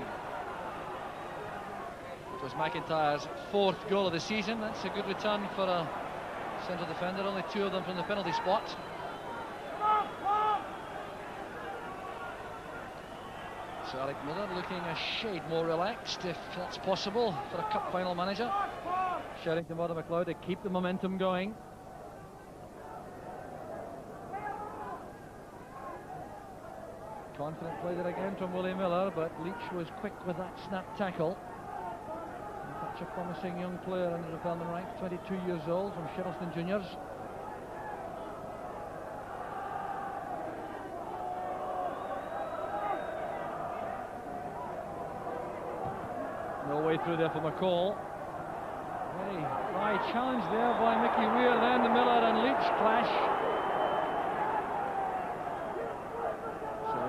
It was McIntyre's 4th goal of the season. That's a good return for a central defender, only 2 of them from the penalty spot. So Alec Miller looking a shade more relaxed, if that's possible, for a cup final manager. Shouting to Martin McLeod to keep the momentum going. Confident play there again from Willie Miller, but Leach was quick with that snap tackle. Such a promising young player in the Dunfermline ranks, 22 years old, from Shettleston Juniors. No way through there for McCall. Very high challenge there by Mickey Weir, then the Miller and Leach clash.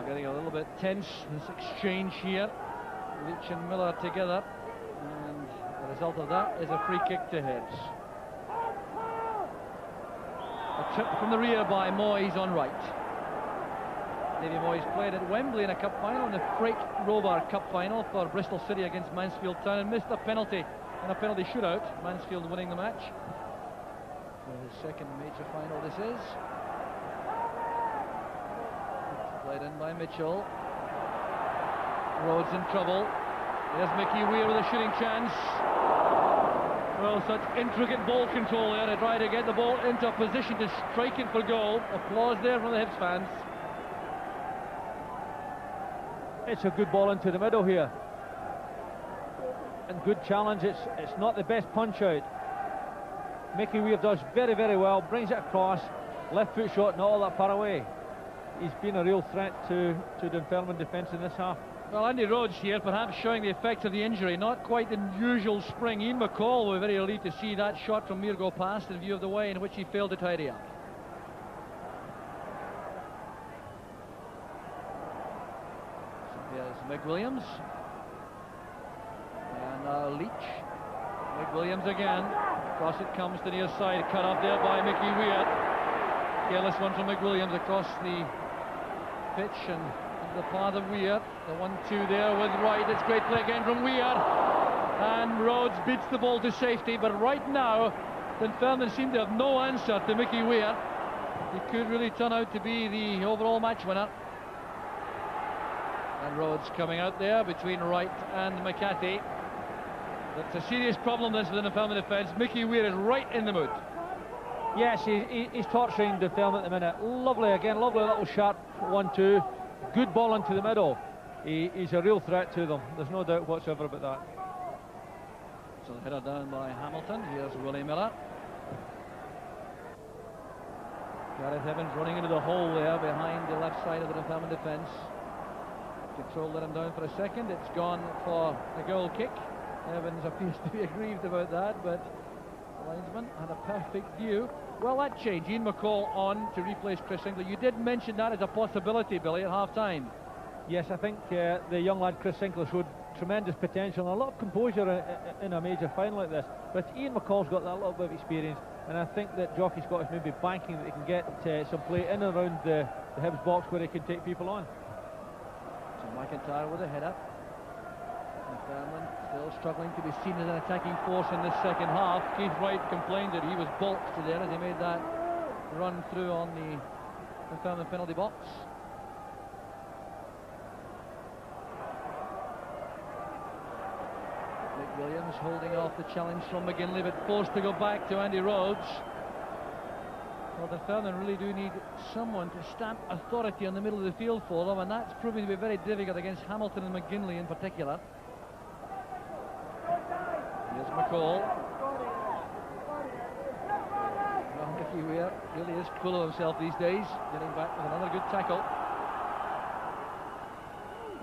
Getting a little bit tense, this exchange here. Leach and Miller together, and the result of that is a free kick to Heads. A trip from the rear by Moyes on right. Davy Moyes played at Wembley in a cup final, in the Freight Rover Cup final for Bristol City against Mansfield Town, and missed a penalty in a penalty shootout, Mansfield winning the match. So his second major final this is. Played in by Mitchell. Rhodes in trouble. There's Mickey Weir with a shooting chance. Well, such intricate ball control there to try to get the ball into a position to strike it for goal. Applause there from the Hibs fans. It's a good ball into the middle here. And good challenge. It's not the best punch out. Mickey Weir does very, very well. Brings it across. Left foot shot, not all that far away. He's been a real threat to Dunfermline defence in this half. Well, Andy Rhodes here, perhaps showing the effects of the injury. Not quite the usual spring. Ian McCall were very relieved to see that shot from Muir go past in view of the way in which he failed to tidy up. So here's McWilliams. And now Leach. McWilliams again. Across it comes to the near side. Cut off there by Mickey Weir. Careless one from McWilliams across the pitch and the path of Weir. The 1-2 there with Wright. It's great play again from Weir. And Rhodes beats the ball to safety. But right now, Dunfermline seem to have no answer to Mickey Weir. He could really turn out to be the overall match winner. And Rhodes coming out there between Wright and McCarthy. It's a serious problem this for the Dunfermline defence. Mickey Weir is right in the mood. Yes, he's torturing Dunfermline at the minute. Lovely again, lovely little sharp 1-2. Good ball into the middle. He's a real threat to them. There's no doubt whatsoever about that. So the header down by Hamilton. Here's Willie Miller. Gareth Evans running into the hole there behind the left side of the Dunfermline defence. Control let him down for a second. It's gone for a goal kick. Evans appears to be aggrieved about that, but the linesman had a perfect view. Well, that changed. Ian McCall on to replace Chris Sinclair. You did mention that as a possibility, Billy, at half-time. Yes, I think the young lad Chris Sinclair showed tremendous potential and a lot of composure in a major final like this. But Ian McCall's got that little bit of experience, and I think that Jockey Scott is maybe banking that he can get some play in and around the Hibs box where he can take people on. So McIntyre with a header. Dunfermline still struggling to be seen as an attacking force in this second half. Keith Wright complained that he was balked there as he made that run through on the Dunfermline penalty box. Nick Williams holding off the challenge from McGinley, but forced to go back to Andy Rhodes. Well, Dunfermline really do need someone to stamp authority on the middle of the field for them, and that's proving to be very difficult against Hamilton and McGinley in particular. Here's McCall. Well, Mickey Weir really is full of himself these days, getting back with another good tackle.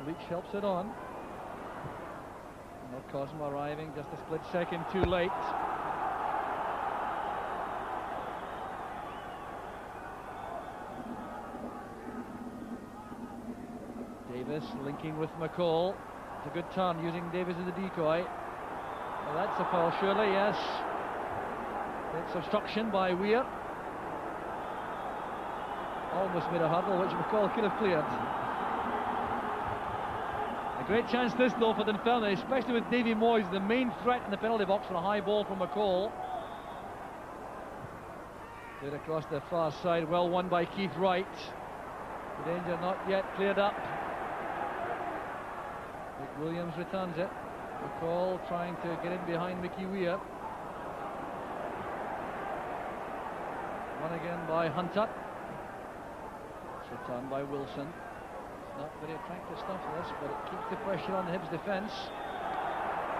Leach helps it on. Cosmo arriving just a split second too late. Davis linking with McCall. It's a good turn using Davis as a decoy. Well, that's a foul surely, yes. It's obstruction by Weir. Almost made a hurdle which McCall could have cleared. A great chance this though for Dunfermline, especially with Davy Moyes, the main threat in the penalty box for a high ball from McCall. Cleared across the far side, well won by Keith Wright. The danger not yet cleared up. Nick Williams returns it. McCall trying to get in behind Mickey Weir. One again by Hunter. It's returned by Wilson. Not very attractive stuff this, but it keeps the pressure on the Hibs defence.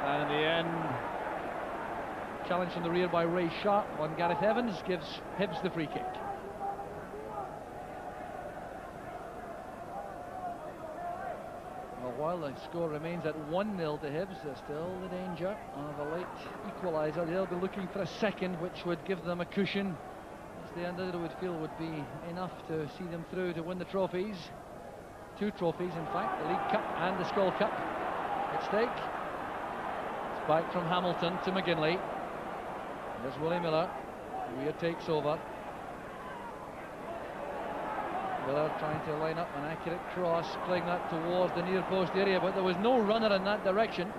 And in the end, challenge from the rear by Ray Sharp on Gareth Evans gives Hibs the free kick. Well, while the score remains at 1-0 to Hibs, there's still the danger of a late equaliser. They'll be looking for a second, which would give them a cushion. That's the end of it would feel would be enough to see them through to win the trophies. 2 trophies, in fact, the League Cup and the Skull Cup at stake. It's back from Hamilton to McGinley. There's Willie Miller. Weir takes over. Miller trying to line up an accurate cross, playing that towards the near post area, but there was no runner in that direction.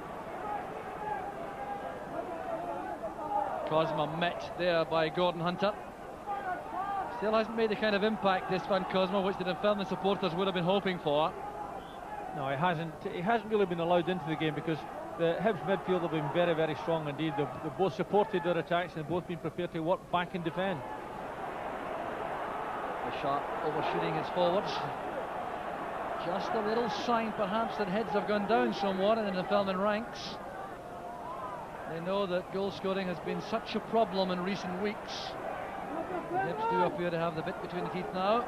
Cosma met there by Gordon Hunter. Still hasn't made the kind of impact, this Van Cosmo, which the Dunfermline supporters would have been hoping for. No, he hasn't really been allowed into the game because the Hibs midfield have been very, very strong indeed. They've both supported their attacks and both been prepared to work back and defend. The Sharp overshooting his forwards. Just a little sign perhaps that heads have gone down somewhat in the Dunfermline ranks. They know that goal scoring has been such a problem in recent weeks. The Hibs do appear to have the bit between the teeth now.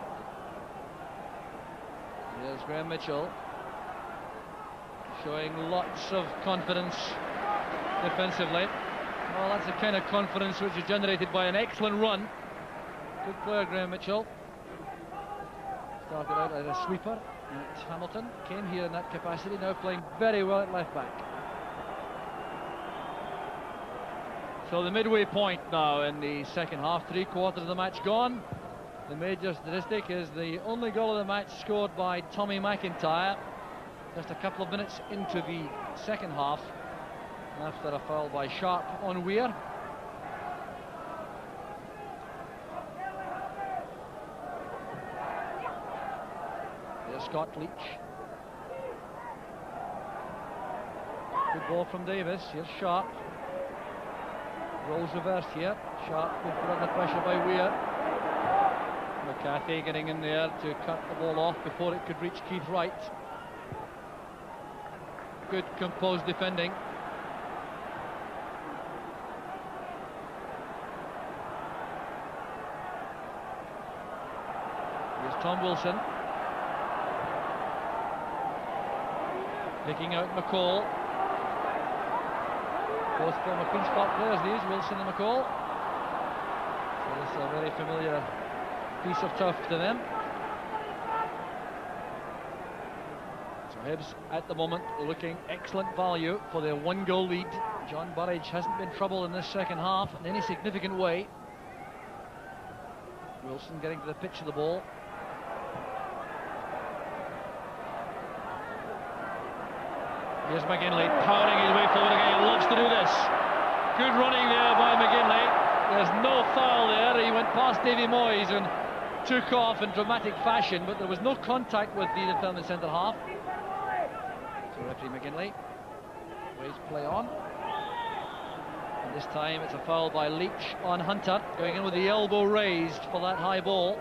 Here's Graham Mitchell, showing lots of confidence defensively. Well, that's the kind of confidence which is generated by an excellent run. Good player, Graham Mitchell. Started out as a sweeper at Hamilton, came here in that capacity, now playing very well at left back. So the midway point now in the second half, 3/4 of the match gone. The major statistic is the only goal of the match scored by Tommy McIntyre just a couple of minutes into the second half after a foul by Sharp on Weir. There's Scott Leach. Good ball from Davis. Here's Sharp. Rolls reversed here. Sharp good put under pressure by Weir. McCarthy getting in there to cut the ball off before it could reach Keith Wright. Good composed defending. Here's Tom Wilson. Picking out McCall. Both former Queen's Park players these, Wilson and McCall. So this is a very familiar piece of turf to them. So Hibs at the moment looking excellent value for their 1-goal lead. John Burridge hasn't been troubled in this second half in any significant way. Wilson getting to the pitch of the ball. Here's McGinley powering his way forward again. He loves to do this. Good running there by McGinley. There's no foul there. He went past Davy Moyes and took off in dramatic fashion, but there was no contact with the Dunfermline centre half. So referee McGinley waves play on. And this time it's a foul by Leach on Hunter, going in with the elbow raised for that high ball.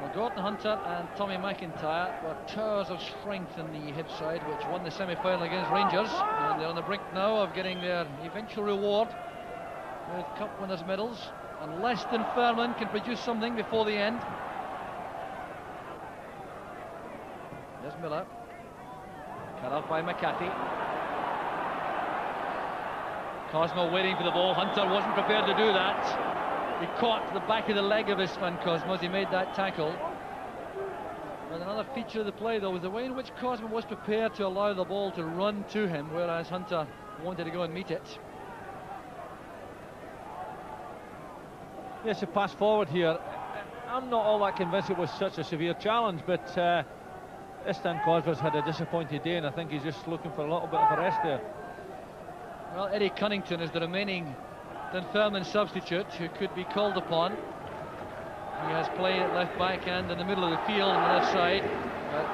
Well, Gordon Hunter and Tommy McIntyre were towers of strength in the Hibs side, which won the semi-final against Rangers, and they're on the brink now of getting their eventual reward with Cup winners' medals, unless Dunfermline can produce something before the end. There's Miller, cut off by McCarthy. Cosmo waiting for the ball. Hunter wasn't prepared to do that. He caught the back of the leg of his friend Cosmo as he made that tackle. And another feature of the play, though, was the way in which Cosmo was prepared to allow the ball to run to him, whereas Hunter wanted to go and meet it. Yes, a pass forward here. I'm not all that convinced it was such a severe challenge, but Istan Cosmo's had a disappointed day, and I think he's just looking for a little bit of a rest there. Well, Eddie Cunnington is the remaining Dunfermline substitute who could be called upon. He has played at left back and in the middle of the field on the left side, but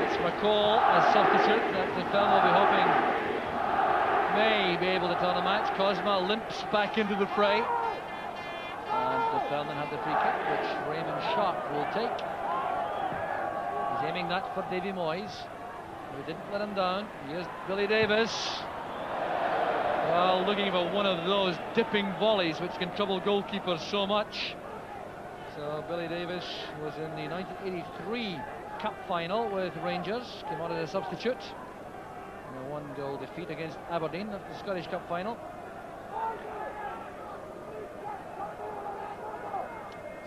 it's McCall as substitute that Dunfermline will be hoping may be able to turn a match. Cosma limps back into the fray, and Dunfermline have the free kick, which Raymond Sharp will take. He's aiming that for Davy Moyes, who didn't let him down. Here's Billy Davis. Well, looking for one of those dipping volleys which can trouble goalkeepers so much. So Billy Davis was in the 1983 Cup final with Rangers, came out as a substitute in a 1-goal defeat against Aberdeen at the Scottish Cup final.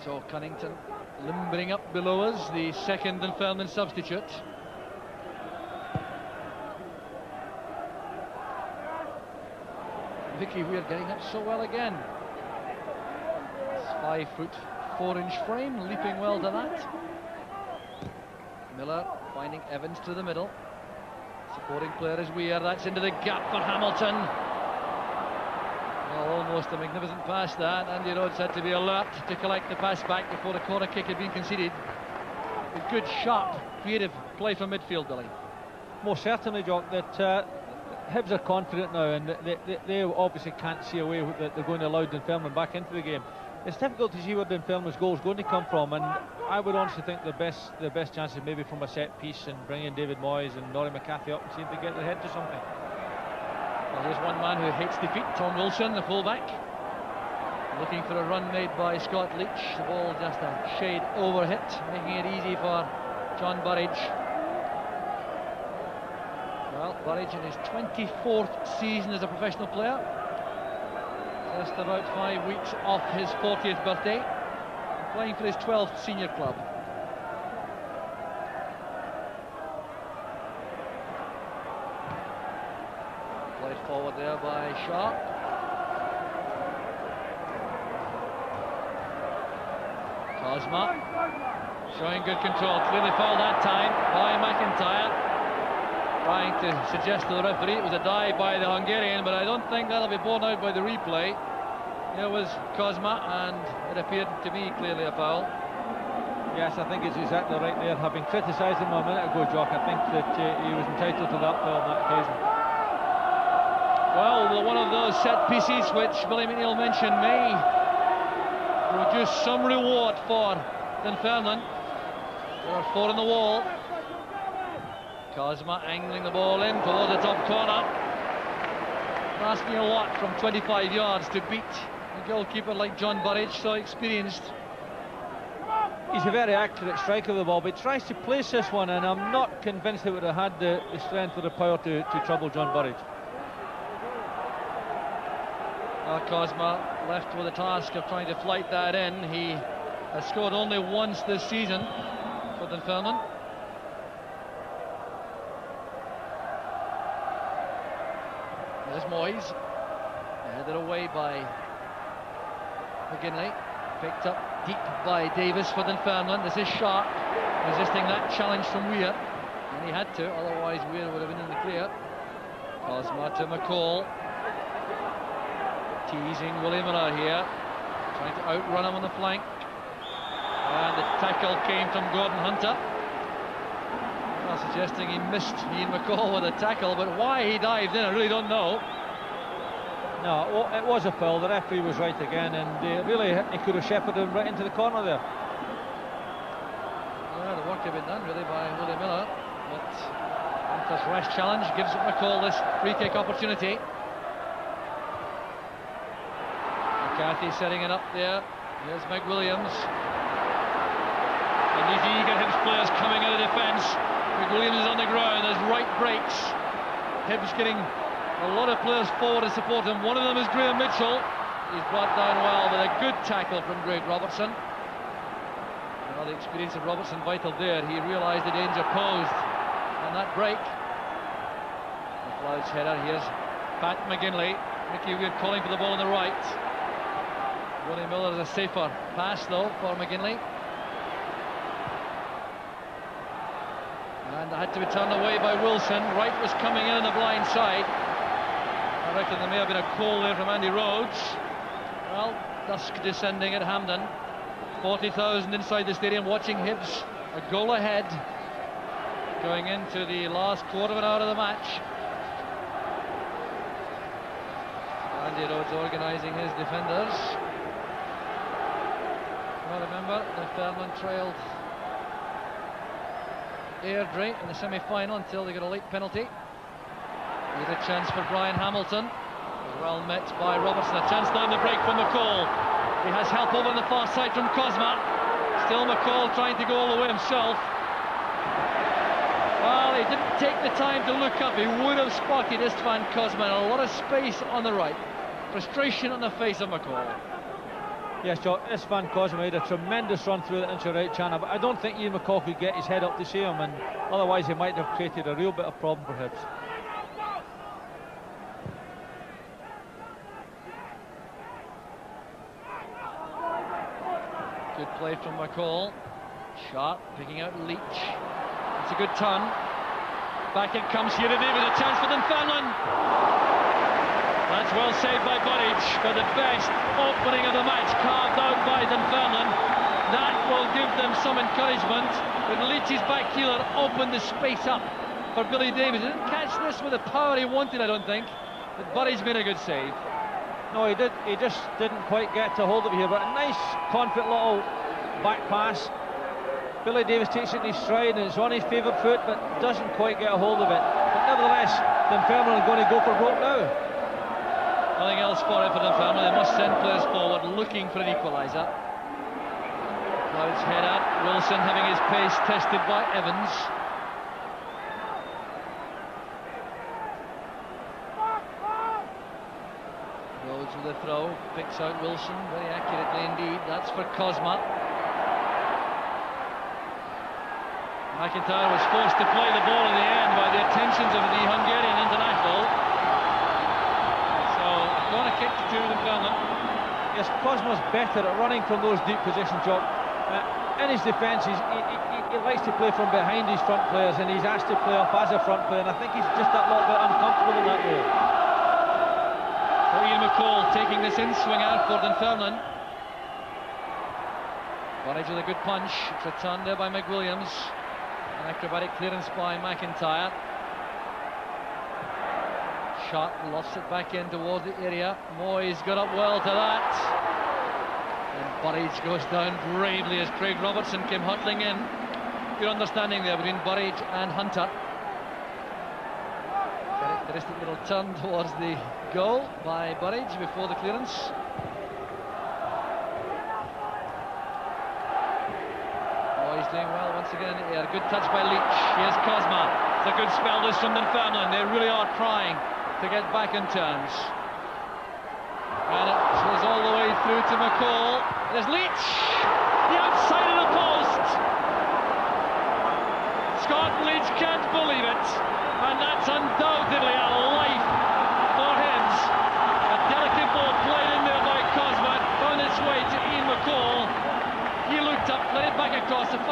So Cunnington limbering up below us, the second Dunfermline substitute. Vicky Weir getting up so well again. It's 5'4" frame, leaping well to that. Miller finding Evans to the middle. Supporting player is Weir. That's into the gap for Hamilton. Well, almost a magnificent pass that. Andy Rhodes had to be alert to collect the pass back before the corner kick had been conceded. A good, sharp, creative play from midfield, Billy. Most certainly, Jock, that Hibs are confident now, and they obviously can't see a way that they're going to allow Dunfermline back into the game. It's difficult to see where Dunfermline's goal is going to come from, and I would honestly think the best chances maybe from a set piece and bringing David Moyes and Norrie McCarthy up and seeing if they get their head to something. Well, here's one man who hates defeat, Tom Wilson, the fullback, looking for a run made by Scott Leach. The ball just a shade over hit, making it easy for John Burridge. Well, Burridge in his 24th season as a professional player, just about 5 weeks off his 40th birthday, playing for his 12th senior club. Played forward there by Sharp. Cosma showing good control, clearly fouled that time by McIntyre. Trying to suggest to the referee it was a dive by the Hungarian, but I don't think that'll be borne out by the replay. There was Cosma, and it appeared to me clearly a foul. Yes, I think it's exactly right there. Having criticised him a minute ago, Jock, I think that he was entitled to that foul on that occasion. Well, one of those set pieces which Billy McNeil mentioned may produce some reward for Dunfermline. There are 4 in the wall. Cosma angling the ball in towards the top corner. Asking a lot from 25 yards to beat a goalkeeper like John Burridge, so experienced. He's a very accurate striker of the ball, but he tries to place this one, and I'm not convinced he would have had the strength or the power to trouble John Burridge. Cosma left with the task of trying to flight that in. He has scored only once this season for Dunfermline. There's Moyes, headed away by McGinley, picked up Deep by Davis for Dunfermline. This is Sharp resisting that challenge from Weir. And he had to, otherwise Weir would have been in the clear. Cosma to McCall. Teasing Willie Miller here. Trying to outrun him on the flank. And the tackle came from Gordon Hunter. Well, suggesting he missed Ian McCall with a tackle, but why he dived in, I really don't know. No, it was a foul. The referee was right again, and really he could have shepherded him right into the corner there. Yeah, the work had been done really by Willie Miller, but Hunter's rash challenge gives McCall this free kick opportunity. McCarthy setting it up there. Here's McWilliams. And these eager Hibs players coming out of defence. McWilliams is on the ground, there's right breaks. Hibs getting a lot of players forward to support him. One of them is Graham Mitchell. He's brought down well with a good tackle from Greg Robertson. Well, the experience of Robertson vital there. He realised the danger posed on that break. McLeod's header. Here's Pat McGinley. Mickey Weir calling for the ball on the right. Willie Miller is a safer pass though for McGinley. And had to be turned away by Wilson. Wright was coming in on the blind side. I reckon there may have been a call there from Andy Rhodes. Well, dusk descending at Hampden. 40,000 inside the stadium watching Hibs. A goal ahead. Going into the last quarter of an hour of the match. Andy Rhodes organising his defenders. Well, remember, Dunfermline trailed Airdrie in the semi-final until they got a late penalty. Here's a chance for Brian Hamilton. Well met by Robertson. A chance down the break from McCall. He has help over on the far side from Cosma. Still McCall trying to go all the way himself. Well, he didn't take the time to look up. He would have spotted Istvan Cosma. A lot of space on the right. Frustration on the face of McCall. Yes, Joe, Istvan Cosma made a tremendous run through the inch of right channel, but I don't think Ian McCall could get his head up to see him, and otherwise he might have created a real bit of problem for Hibs. Good play from McCall. Sharp picking out Leach. It's a good turn. Back it comes here today with a chance for Dunfermline. That's well saved by Burridge, but the best opening of the match carved out by Dunfermline. That will give them some encouragement. But Leach's back heeler opened the space up for Billy Davis. He didn't catch this with the power he wanted, I don't think. But Burridge made a good save. No, he did. He just didn't quite get to hold of it here. But a nice, confident little back pass. Billy Davis takes it in his stride, and it's on his favourite foot, but doesn't quite get a hold of it. But nevertheless, Dunfermline are going to go for broke now. Nothing else for it for Dunfermline. They must send players forward looking for an equaliser. Cloud's header. Wilson having his pace tested by Evans. Rhodes with a throw. Picks out Wilson very accurately indeed. That's for Cosma. McIntyre was forced to play the ball in the end by the attentions of the Hungarian international. Corner kick to Dunfermline. Yes, Cosma's better at running from those deep positions, Jock. In his defence, he likes to play from behind his front players, and he's asked to play up as a front player, and I think he's just that little bit uncomfortable in that role. So Ian McCall taking this in-swinger for Dunfermline. Burridge with a good punch. It's returned there by McWilliams. An acrobatic clearance by McIntyre. Sharp lofts it back in towards the area. Moyes got up well to that. And Burridge goes down bravely as Craig Robertson came hurtling in. Good understanding there between Burridge and Hunter. Characteristic little turn towards the goal by Burridge before the clearance. Moyes doing well once again in the air. Good touch by Leach. Here's Cosma. It's a good spell this from Dunfermline. They really are trying to get back in terms. And it goes all the way through to McCall. There's Leach! The outside of the post! Scott Leach can't believe it. And that's undoubtedly a life for Hibs. A delicate ball played in there by Cosma. Found its way to Ian McCall.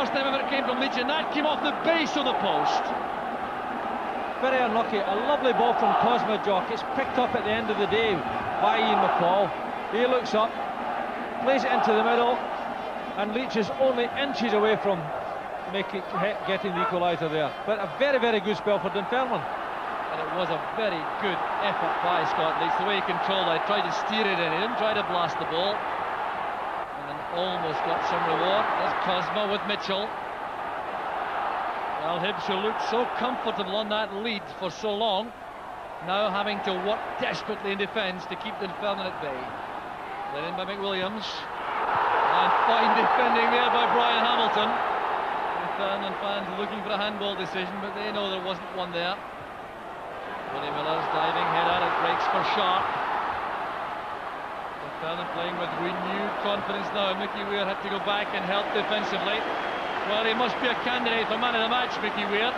first time ever it came from Leach, and that came off the base of the post. Very unlucky. A lovely ball from Cosma Jock. It's picked up at the end of the day by Ian McCall. He looks up, plays it into the middle, and Leach is only inches away from getting the equaliser there. But a very, very good spell for Dunfermline. And it was a very good effort by Scott Leach. The way he controlled it, tried to steer it in. He didn't try to blast the ball. And then almost got some reward. There's Cosma with Mitchell. Well, Hibs, who looked so comfortable on that lead for so long, now having to work desperately in defence to keep Dunfermline at bay. Led in by McWilliams. And fine defending there by Brian Hamilton. Dunfermline fans looking for a handball decision, but they know there wasn't one there. Willie Miller's diving header, it breaks for Sharp. Dunfermline playing with renewed confidence now. Mickey Weir had to go back and help defensively. Well, he must be a candidate for man of the match, Mickey Weir.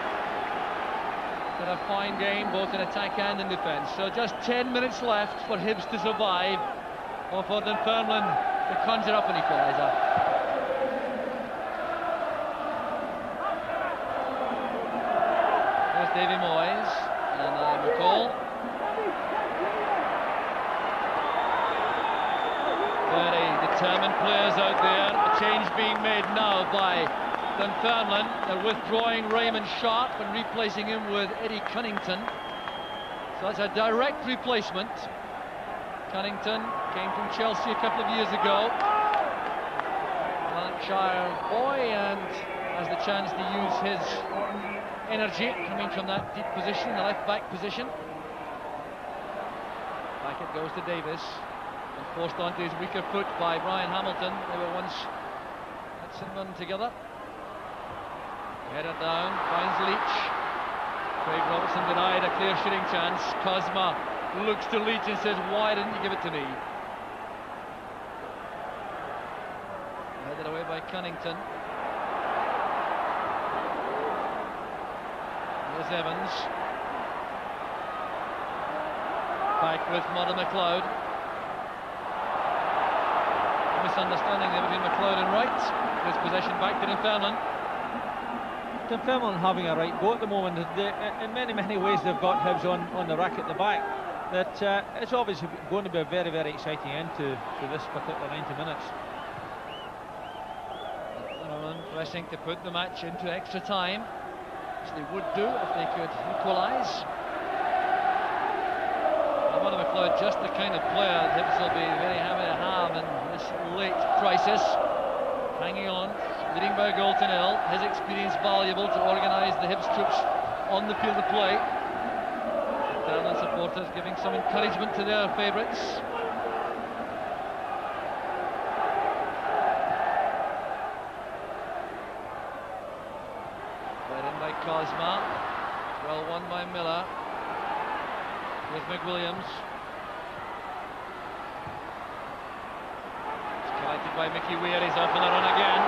Did a fine game, both in attack and in defence. So just 10 minutes left for Hibs to survive, or for Dunfermline to conjure up an equaliser. There's Davy Moyes and McCall. Very determined players out there. A change being made now by Dunfermline. They're withdrawing Raymond Sharp and replacing him with Eddie Cunnington. So that's a direct replacement. Cunnington came from Chelsea a couple of years ago. Lancashire boy, and has the chance to use his energy coming from that deep position, the left back position. Back it goes to Davis, and forced onto his weaker foot by Brian Hamilton. They were once at St Mirren together. Header down, finds Leach. Craig Robertson denied a clear shooting chance. Cosma looks to Leach and says, why didn't you give it to me? Headed away by Cunnington. Here's Evans. Back with Mother McLeod. A misunderstanding there between McLeod and Wright. His possession back to Dunfermline. Dunfermline having a right go at the moment. In many ways they've got Hibs on the rack at the back. That it's obviously going to be a very, very exciting end to this particular 90 minutes. Dunfermline pressing to put the match into extra time, which they would do if they could equalise. Mother McLeod, just the kind of player that Hibs will be very happy to have in this late crisis. Hanging on, leading by a goal to nil. His experience valuable to organise the Hibs troops on the field of play. Dunfermline supporters giving some encouragement to their favourites. Led in by Cosma. Well won by Miller. With McWilliams. It's collected by Mickey Weir. He's off on the run again.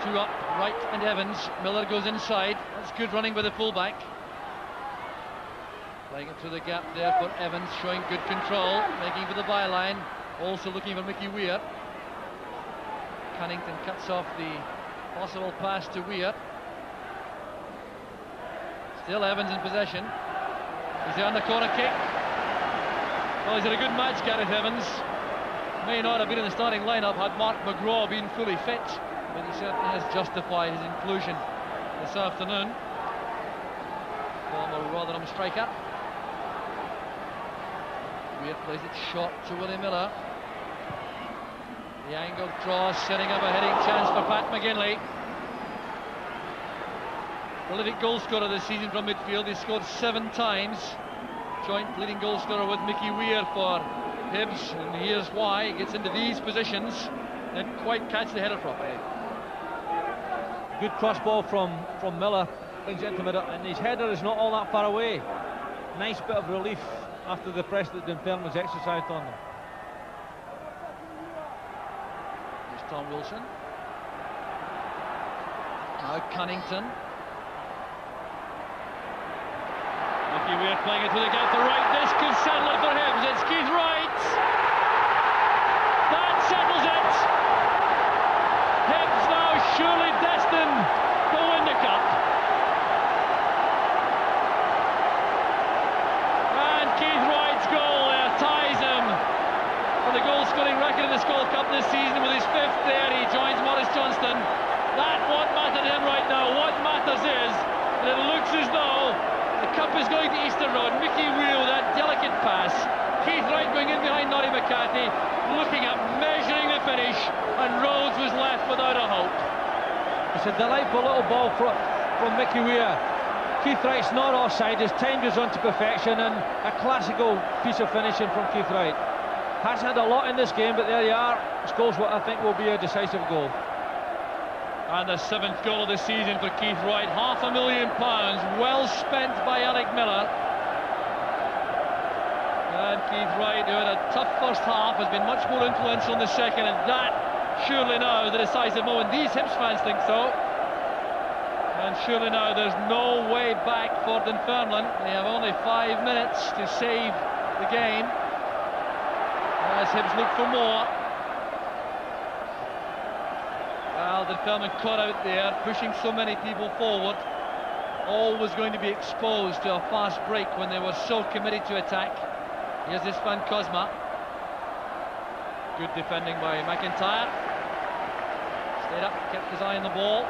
Two up, Wright and Evans. Miller goes inside. That's good running by the fullback. Playing it through the gap there for Evans, showing good control, making for the byline. Also looking for Mickey Weir. Cunnington cuts off the possible pass to Weir. Still Evans in possession. He's there on the corner kick. Well, he's had a good match, Gareth Evans. May not have been in the starting lineup had Mark McGraw been fully fit, but he certainly has justified his inclusion this afternoon. Former Rotherham striker. Weir plays it short to Willie Miller. The angled cross setting up a heading chance for Pat McGinley. Prolific goal scorer this season from midfield. He scored 7 times. Joint leading goal scorer with Mickey Weir for Hibs, and here's why. He gets into these positions, didn't quite catch the header properly. Good cross ball from Miller, brings it into middle, and his header is not all that far away. Nice bit of relief after the press that Dunfermline was exercised on them. Here's Tom Wilson. Now Cunnington. Mickey Weir playing it to the gap for Wright. This could settle it for Hibs. It's Keith Wright. That settles it. surely destined to win the cup. And Keith Wright's goal there ties him for the goal scoring record in the Skull Cup this season with his 5th there. He joins Maurice Johnston. That won't matter to him right now. What matters is that it looks as though the cup is going to Easter Road. Mickey Weir with that delicate pass. Keith Wright going in behind Norrie McCarthy, looking up, measuring the finish, and Rhodes was left without a hope. It's a delightful little ball from Mickey Weir. Keith Wright's not offside, his time goes on to perfection, and a classical piece of finishing from Keith Wright. Has had a lot in this game, but there you are. Scores what I think will be a decisive goal. And the 7th goal of the season for Keith Wright. £500,000 well spent by Alec Miller. And Keith Wright, who had a tough first half, has been much more influential in the second, and that surely now the decisive moment. These Hibs fans think so. And surely now there's no way back for Dunfermline. They have only 5 minutes to save the game as Hibs look for more. Well, Dunfermline caught out there, pushing so many people forward. Always going to be exposed to a fast break when they were so committed to attack. Here's this Van Cosma. Good defending by McIntyre. Stayed up, kept his eye on the ball.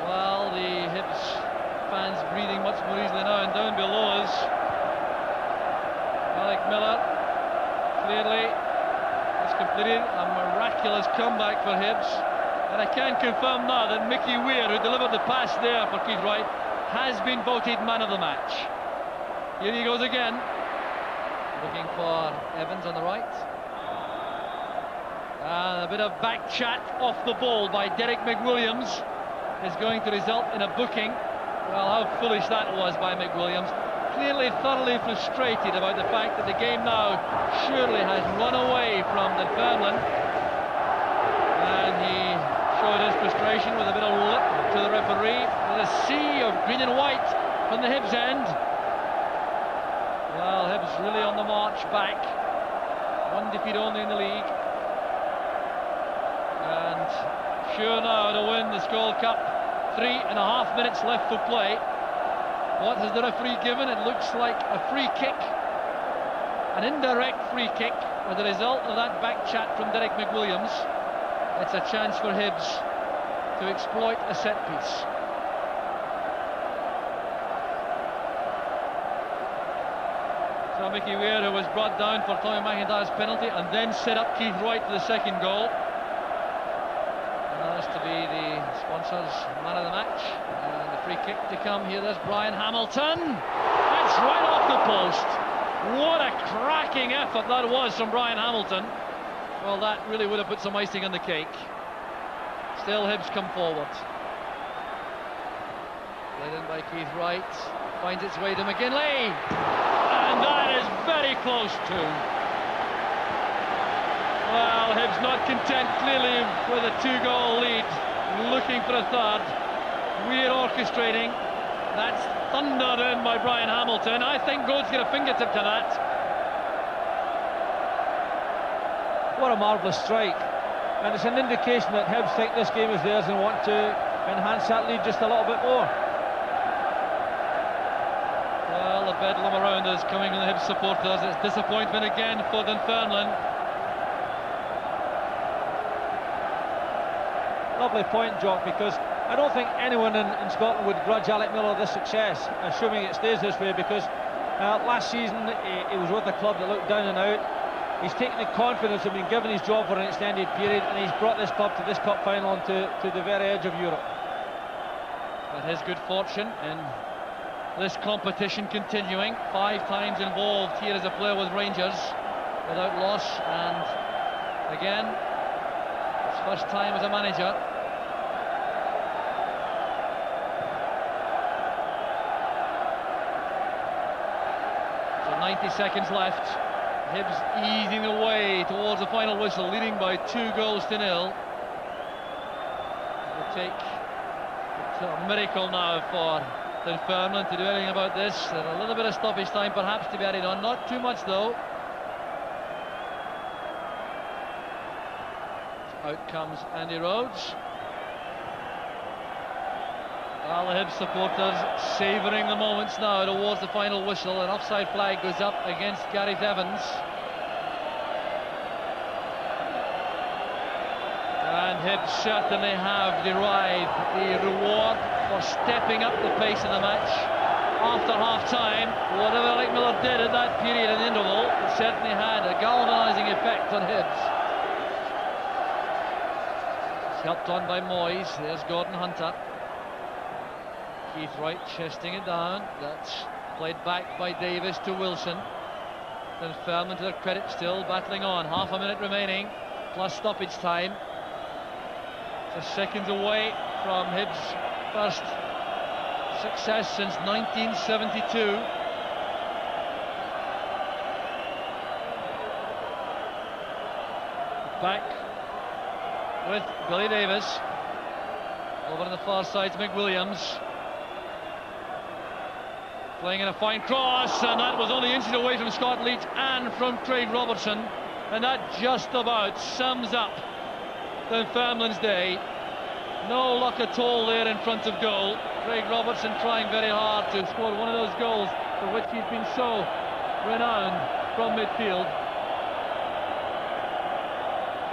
Well, the Hibs fans breathing much more easily now, and down below us, Alec Miller clearly has completed a miraculous comeback for Hibs. And I can confirm now that Mickey Weir, who delivered the pass there for Keith Wright, has been voted man of the match. Here he goes again, looking for Evans on the right. And a bit of back chat off the ball by Derek McWilliams is going to result in a booking. Well, how foolish that was by McWilliams. Clearly thoroughly frustrated about the fact that the game now surely has run away from Dunfermline. And he showed his frustration with a bit of lip to the referee. With a sea of green and white from the Hibs end. Well, Hibs really on the march back. 1 defeat only in the league. And sure now to win the Skull Cup. 3.5 minutes left to play. What has the referee given? It looks like a free kick. An indirect free kick as a result of that back chat from Derek McWilliams. It's a chance for Hibs to exploit a set piece. So Mickey Weir, who was brought down for Tommy McIntyre's penalty and then set up Keith Wright for the second goal. And that's to be the sponsors' man of the match. And the free kick to come here. There's Brian Hamilton. That's right off the post. What a cracking effort that was from Brian Hamilton. Well, that really would have put some icing on the cake. Still Hibs come forward. Led in by Keith Wright. Finds its way to McGinley. And that is very close to. Well, Hibs not content clearly with a 2-goal lead. Looking for a third. We're orchestrating. That's thundered in by Brian Hamilton. I think Gode's got a fingertip to that. What a marvellous strike. And it's an indication that Hibs think this game is theirs and want to enhance that lead just a little bit more. Well, the bedlam around us coming from the Hibs supporters. It's disappointment again for Dunfermline. Lovely point, Jock, because I don't think anyone in Scotland would grudge Alec Miller this success, assuming it stays this way, because last season he was with a club that looked down and out. He's taken the confidence of being given his job for an extended period, and he's brought this club to this cup final and to the very edge of Europe. With his good fortune in this competition continuing, 5 times involved here as a player with Rangers without loss, and again his first time as a manager. So 90 seconds left. Hibs easing away towards the final whistle, leading by 2-0. It will take a miracle now for Dunfermline to do anything about this. There's a little bit of stoppage time perhaps to be added on, not too much though. Out comes Andy Rhodes. Well, the Hibs supporters savouring the moments now towards the final whistle. An offside flag goes up against Gareth Evans. And Hibs certainly have derived the reward for stepping up the pace in the match. After half-time, whatever Alec Miller did at that period in the interval, it certainly had a galvanising effect on Hibs. It's helped on by Moyes. There's Gordon Hunter. Keith Wright chesting it down. That's played back by Davis to Wilson. Dunfermline, to their credit, still battling on. Half a minute remaining, plus stoppage time. It's seconds away from Hibs' first success since 1972. Back with Billy Davis. Over on the far side's McWilliams. Playing in a fine cross, and that was only inches away from Scott Leach and from Craig Robertson. And that just about sums up Dunfermline's day. No luck at all there in front of goal. Craig Robertson trying very hard to score one of those goals for which he's been so renowned from midfield.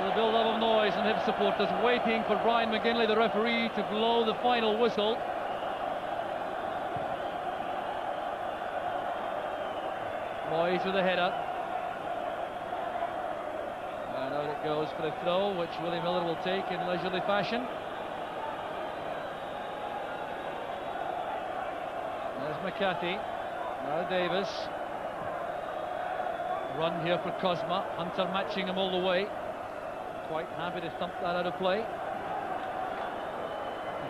The build-up of noise and Hibs supporters waiting for Brian McGinley, the referee, to blow the final whistle. Moyes with a header. And out it goes for a throw, which Willie Miller will take in leisurely fashion. There's McCarthy. Now Davis. Run here for Cosma. Hunter matching him all the way. Quite happy to thump that out of play.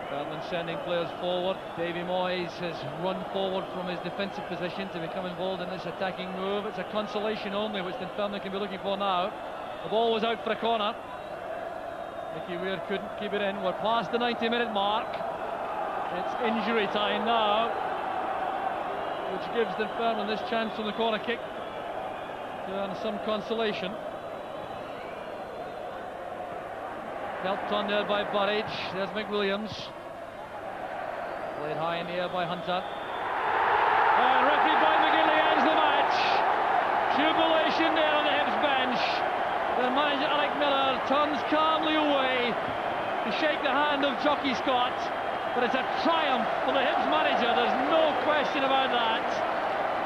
Dunfermline sending players forward. Davy Moyes has run forward from his defensive position to become involved in this attacking move. It's a consolation only, which Dunfermline can be looking for now. The ball was out for a corner. Mickey Weir couldn't keep it in. We're past the 90-minute mark. It's injury time now, which gives Dunfermline this chance from the corner kick to earn some consolation. Helped on there by Burridge. There's McWilliams. Played high in the air by Hunter. And referee Brian McGinley ends the match. Jubilation there on the Hibs bench. The manager Alec Miller turns calmly away to shake the hand of Jockey Scott. But it's a triumph for the Hibs manager. There's no question about that.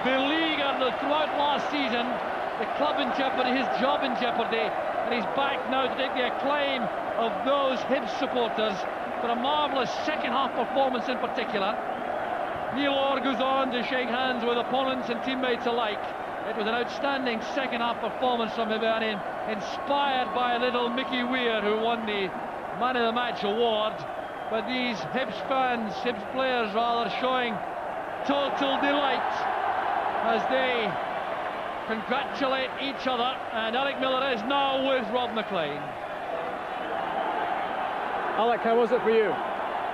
Beleaguered throughout last season. The club in jeopardy, his job in jeopardy. And he's back now to take the acclaim of those Hibs supporters for a marvellous second half performance in particular. Neil Orr goes on to shake hands with opponents and teammates alike. It was an outstanding second half performance from Hibernian, inspired by little Mickey Weir, who won the Man of the Match award. But these Hibs fans, Hibs players rather, showing total delight as they congratulate each other, and Alec Miller is now with Rob McLean. Alec, how was it for you?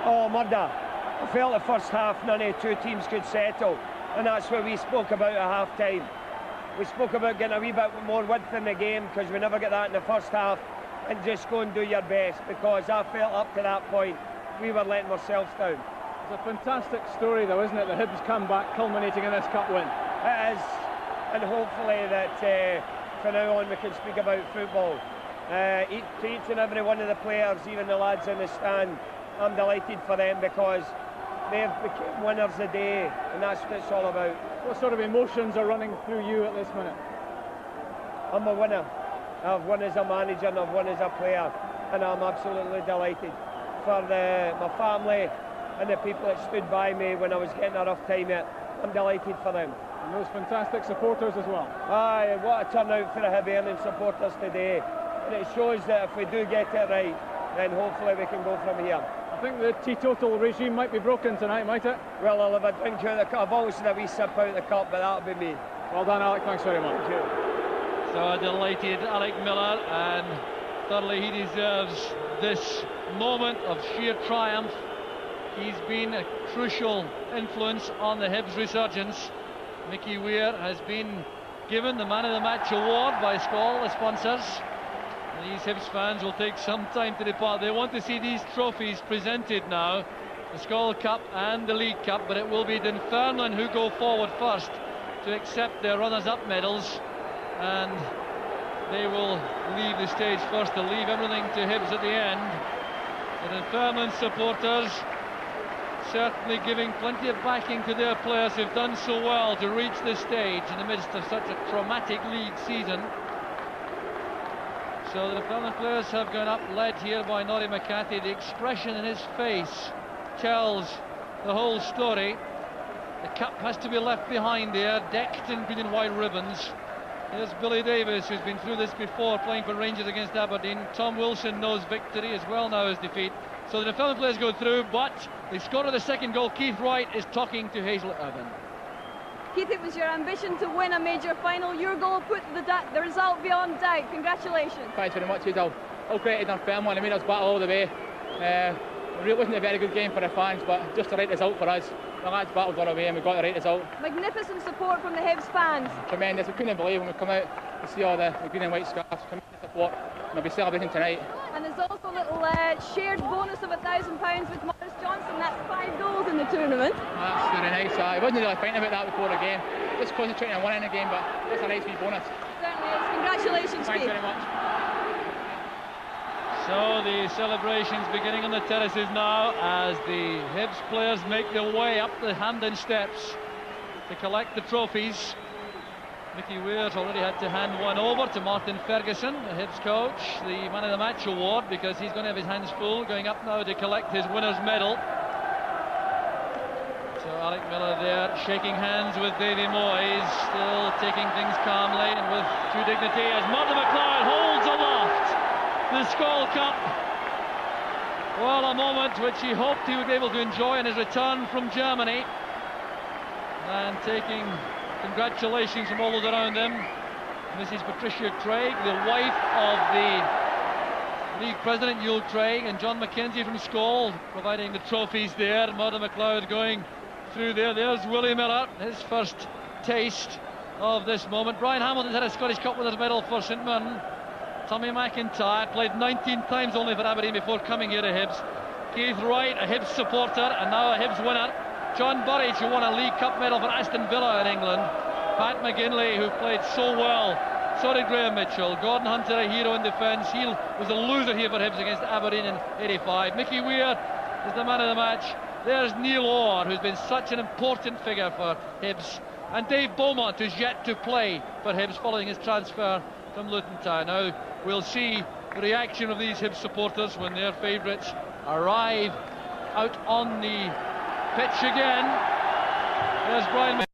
Oh, murder. I felt the first half none of the two teams could settle, and that's what we spoke about at half-time. We spoke about getting a wee bit more width in the game, because we never get that in the first half, and just go and do your best, because I felt up to that point we were letting ourselves down. It's a fantastic story though, isn't it? The Hibs comeback culminating in this cup win. It is, and hopefully that from now on we can speak about football. To each and every one of the players, even the lads in the stand, I'm delighted for them, because they've become winners of the day, and that's what it's all about. What sort of emotions are running through you at this minute? I'm a winner. I've won as a manager and I've won as a player, and I'm absolutely delighted for my family and the people that stood by me when I was getting a rough time. I'm delighted for them. And those fantastic supporters as well. Aye, what a turnout for the Hibernian supporters today. And it shows that if we do get it right, then hopefully we can go from here. I think the teetotal regime might be broken tonight, might it? Well, I'll have a drink out of the cup. I've always had a wee sip out of the cup, but that'll be me. Well done, Alec. Thanks very much. Thank you. So a delighted Alec Miller, and thoroughly he deserves this moment of sheer triumph. He's been a crucial influence on the Hibs resurgence. Mickey Weir has been given the Man of the Match award by Skoll, the sponsors. These Hibs fans will take some time to depart. They want to see these trophies presented now, the Skull Cup and the League Cup, but it will be Dunfermline who go forward first to accept their runners-up medals, and they will leave the stage first. They'll leave everything to Hibs at the end. The Dunfermline supporters certainly giving plenty of backing to their players who've done so well to reach this stage in the midst of such a traumatic league season. So the Dunfermline players have gone up, led here by Norrie McCarthy. The expression in his face tells the whole story. The cup has to be left behind there, decked in green and white ribbons. There's Billy Davis, who's been through this before, playing for Rangers against Aberdeen. Tom Wilson knows victory as well now as defeat. So the Dunfermline players go through, but they scored the second goal. Keith Wright is talking to Hazlitt Irvine. Keith, it was your ambition to win a major final. Your goal put the result beyond doubt. Congratulations. Thanks very much, Hazel. All credit to Dunfermline. I mean, it was battle all the way. It wasn't a very good game for the fans, but just the right result for us. The lads battled all the way and we got the right result. Magnificent support from the Hibs fans. Tremendous. We couldn't believe when we come out to see all the green and white scarves. Tremendous support. We'll be celebrating tonight. And there's also a little shared bonus of £1,000 with Morris Johnson. That's 5 goals in the tournament. That's very nice. I wasn't really thinking about that before the game. Just concentrating on winning the game, but that's a nice wee bonus. Certainly is. Congratulations, Thanks Keith. very much. So the celebrations beginning on the terraces now as the Hibs players make their way up the Hampden steps to collect the trophies. Mickey Weir's already had to hand one over to Martin Ferguson, the Hibs coach, the Man of the Match award, because he's going to have his hands full going up now to collect his winner's medal. So Alec Miller there shaking hands with Davy Moyes, still taking things calmly and with true dignity as Martin McLeod holds aloft the Skull Cup. Well, a moment which he hoped he would be able to enjoy in his return from Germany, and taking congratulations from all those around him. Mrs. Patricia Craig, the wife of the league president Yul Craig, and John McKenzie from Skoll providing the trophies there. Martin McLeod going through there. There's Willie Miller, his first taste of this moment. Brian Hamilton's had a Scottish Cup winners' medal for St Mirren. Tommy McIntyre played 19 times only for Aberdeen before coming here to Hibs. Keith Wright, a Hibs supporter and now a Hibs winner. John Burridge, who won a League Cup medal for Aston Villa in England. Pat McGinley, who played so well. So did Graham Mitchell. Gordon Hunter, a hero in defence. He was a loser here for Hibs against Aberdeen in '85. Mickey Weir is the man of the match. There's Neil Orr, who's been such an important figure for Hibs. And Dave Beaumont, who's yet to play for Hibs following his transfer from Luton Town. Now we'll see the reaction of these Hibs supporters when their favourites arrive out on the pitch again. There's Brian